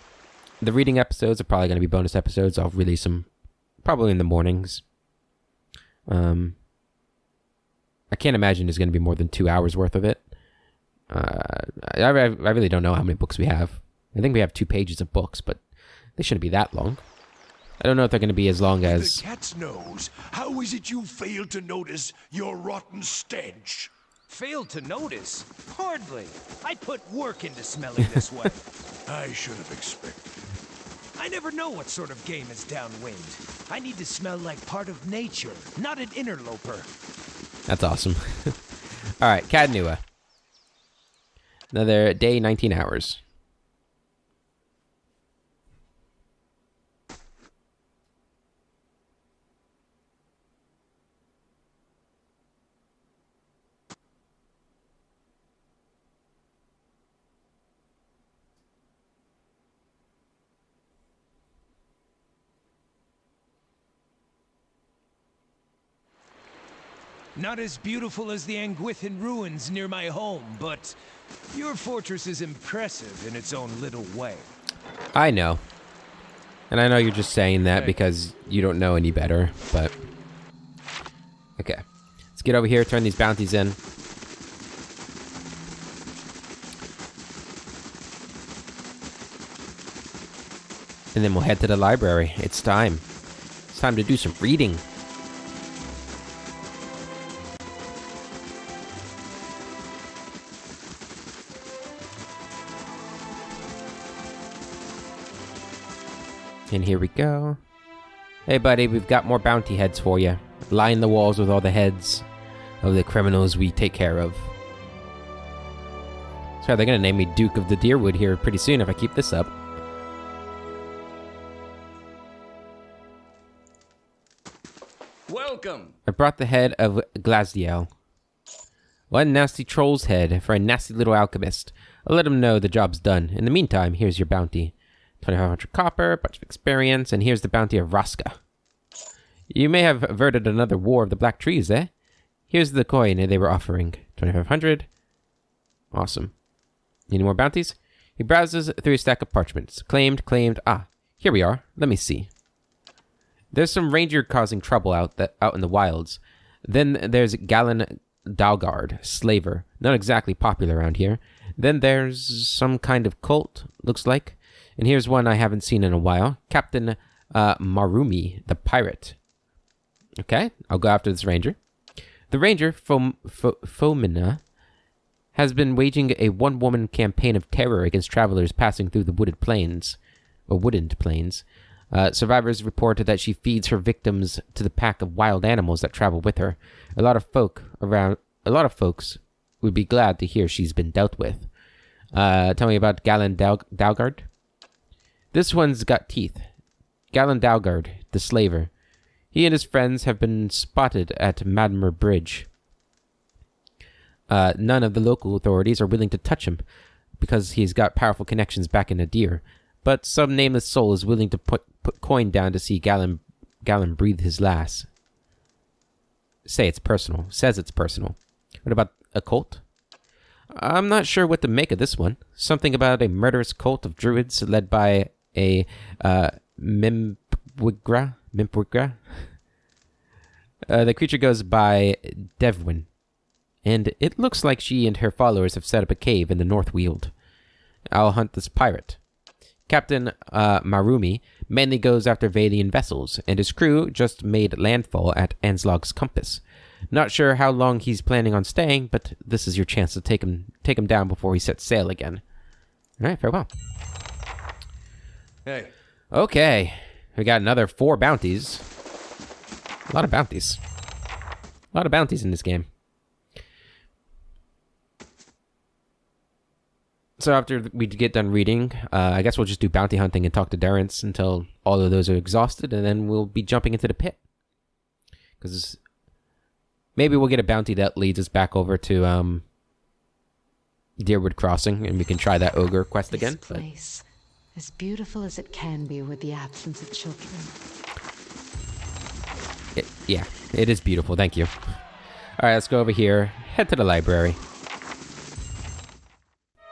reading episodes are probably going to be bonus episodes. I'll release them probably in the mornings. I can't imagine there's going to be more than 2 hours worth of it. I really don't know how many books we have. I think we have 2 pages of books, but they shouldn't be that long. I don't know if they're going to be as long as... The cat's nose. How is it you failed to notice your rotten stench? Failed to notice? Hardly. I put work into smelling this way. I should have expected. I never know what sort of game is downwind. I need to smell like part of nature, not an interloper. That's awesome. All right, Cadnua. Another day, 19 hours. Not as beautiful as the Anguithan ruins near my home, but your fortress is impressive in its own little way. I know. And I know you're just saying that because you don't know any better, but... Okay. Let's get over here, turn these bounties in. And then we'll head to the library. It's time. It's time to do some reading. And here we go. Hey buddy, we've got more bounty heads for you. Line the walls with all the heads of the criminals we take care of. So they're gonna name me Duke of the Deerwood here pretty soon if I keep this up. Welcome. I brought the head of Glasdiel. One nasty troll's head for a nasty little alchemist. I'll let him know the job's done. In the meantime, here's your bounty. 2,500 copper, bunch of experience, and here's the bounty of Raska. You may have averted another war of the Black Trees, eh? Here's the coin they were offering. 2,500. Awesome. Any more bounties? He browses through a stack of parchments. Claimed. Ah, here we are. Let me see. There's some ranger causing trouble out in the wilds. Then there's Galen Dalgard, slaver. Not exactly popular around here. Then there's some kind of cult, looks like. And here's one I haven't seen in a while. Captain Marumi, the pirate. Okay, I'll go after this ranger. The ranger, Fomina, has been waging a one-woman campaign of terror against travelers passing through the woodened plains. Survivors reported that she feeds her victims to the pack of wild animals that travel with her. A lot of folks would be glad to hear she's been dealt with. Tell me about Galen Dalgard. This one's got teeth. Galen Dalgard, the slaver. He and his friends have been spotted at Madmer Bridge. None of the local authorities are willing to touch him because he's got powerful connections back in Adir. But some nameless soul is willing to put coin down to see Galen breathe his last. Says it's personal. What about a cult? I'm not sure what to make of this one. Something about a murderous cult of druids led by a Mimpwigra. The creature goes by Devwin, and it looks like she and her followers have set up a cave in the North Weald. I'll hunt this pirate. Captain Marumi mainly goes after Valian vessels, and his crew just made landfall at Anslog's Compass. Not sure how long he's planning on staying, but this is your chance to take him down before he sets sail again. All right, farewell. Hey. Okay, we got another 4 bounties. A lot of bounties. A lot of bounties in this game. So after we get done reading, I guess we'll just do bounty hunting and talk to Darrence until all of those are exhausted, and then we'll be jumping into the pit. Because maybe we'll get a bounty that leads us back over to Deerwood Crossing, and we can try that ogre quest again. This place, as beautiful as it can be with the absence of children. Yeah, it is beautiful. Thank you. All right, let's go over here. Head to the library.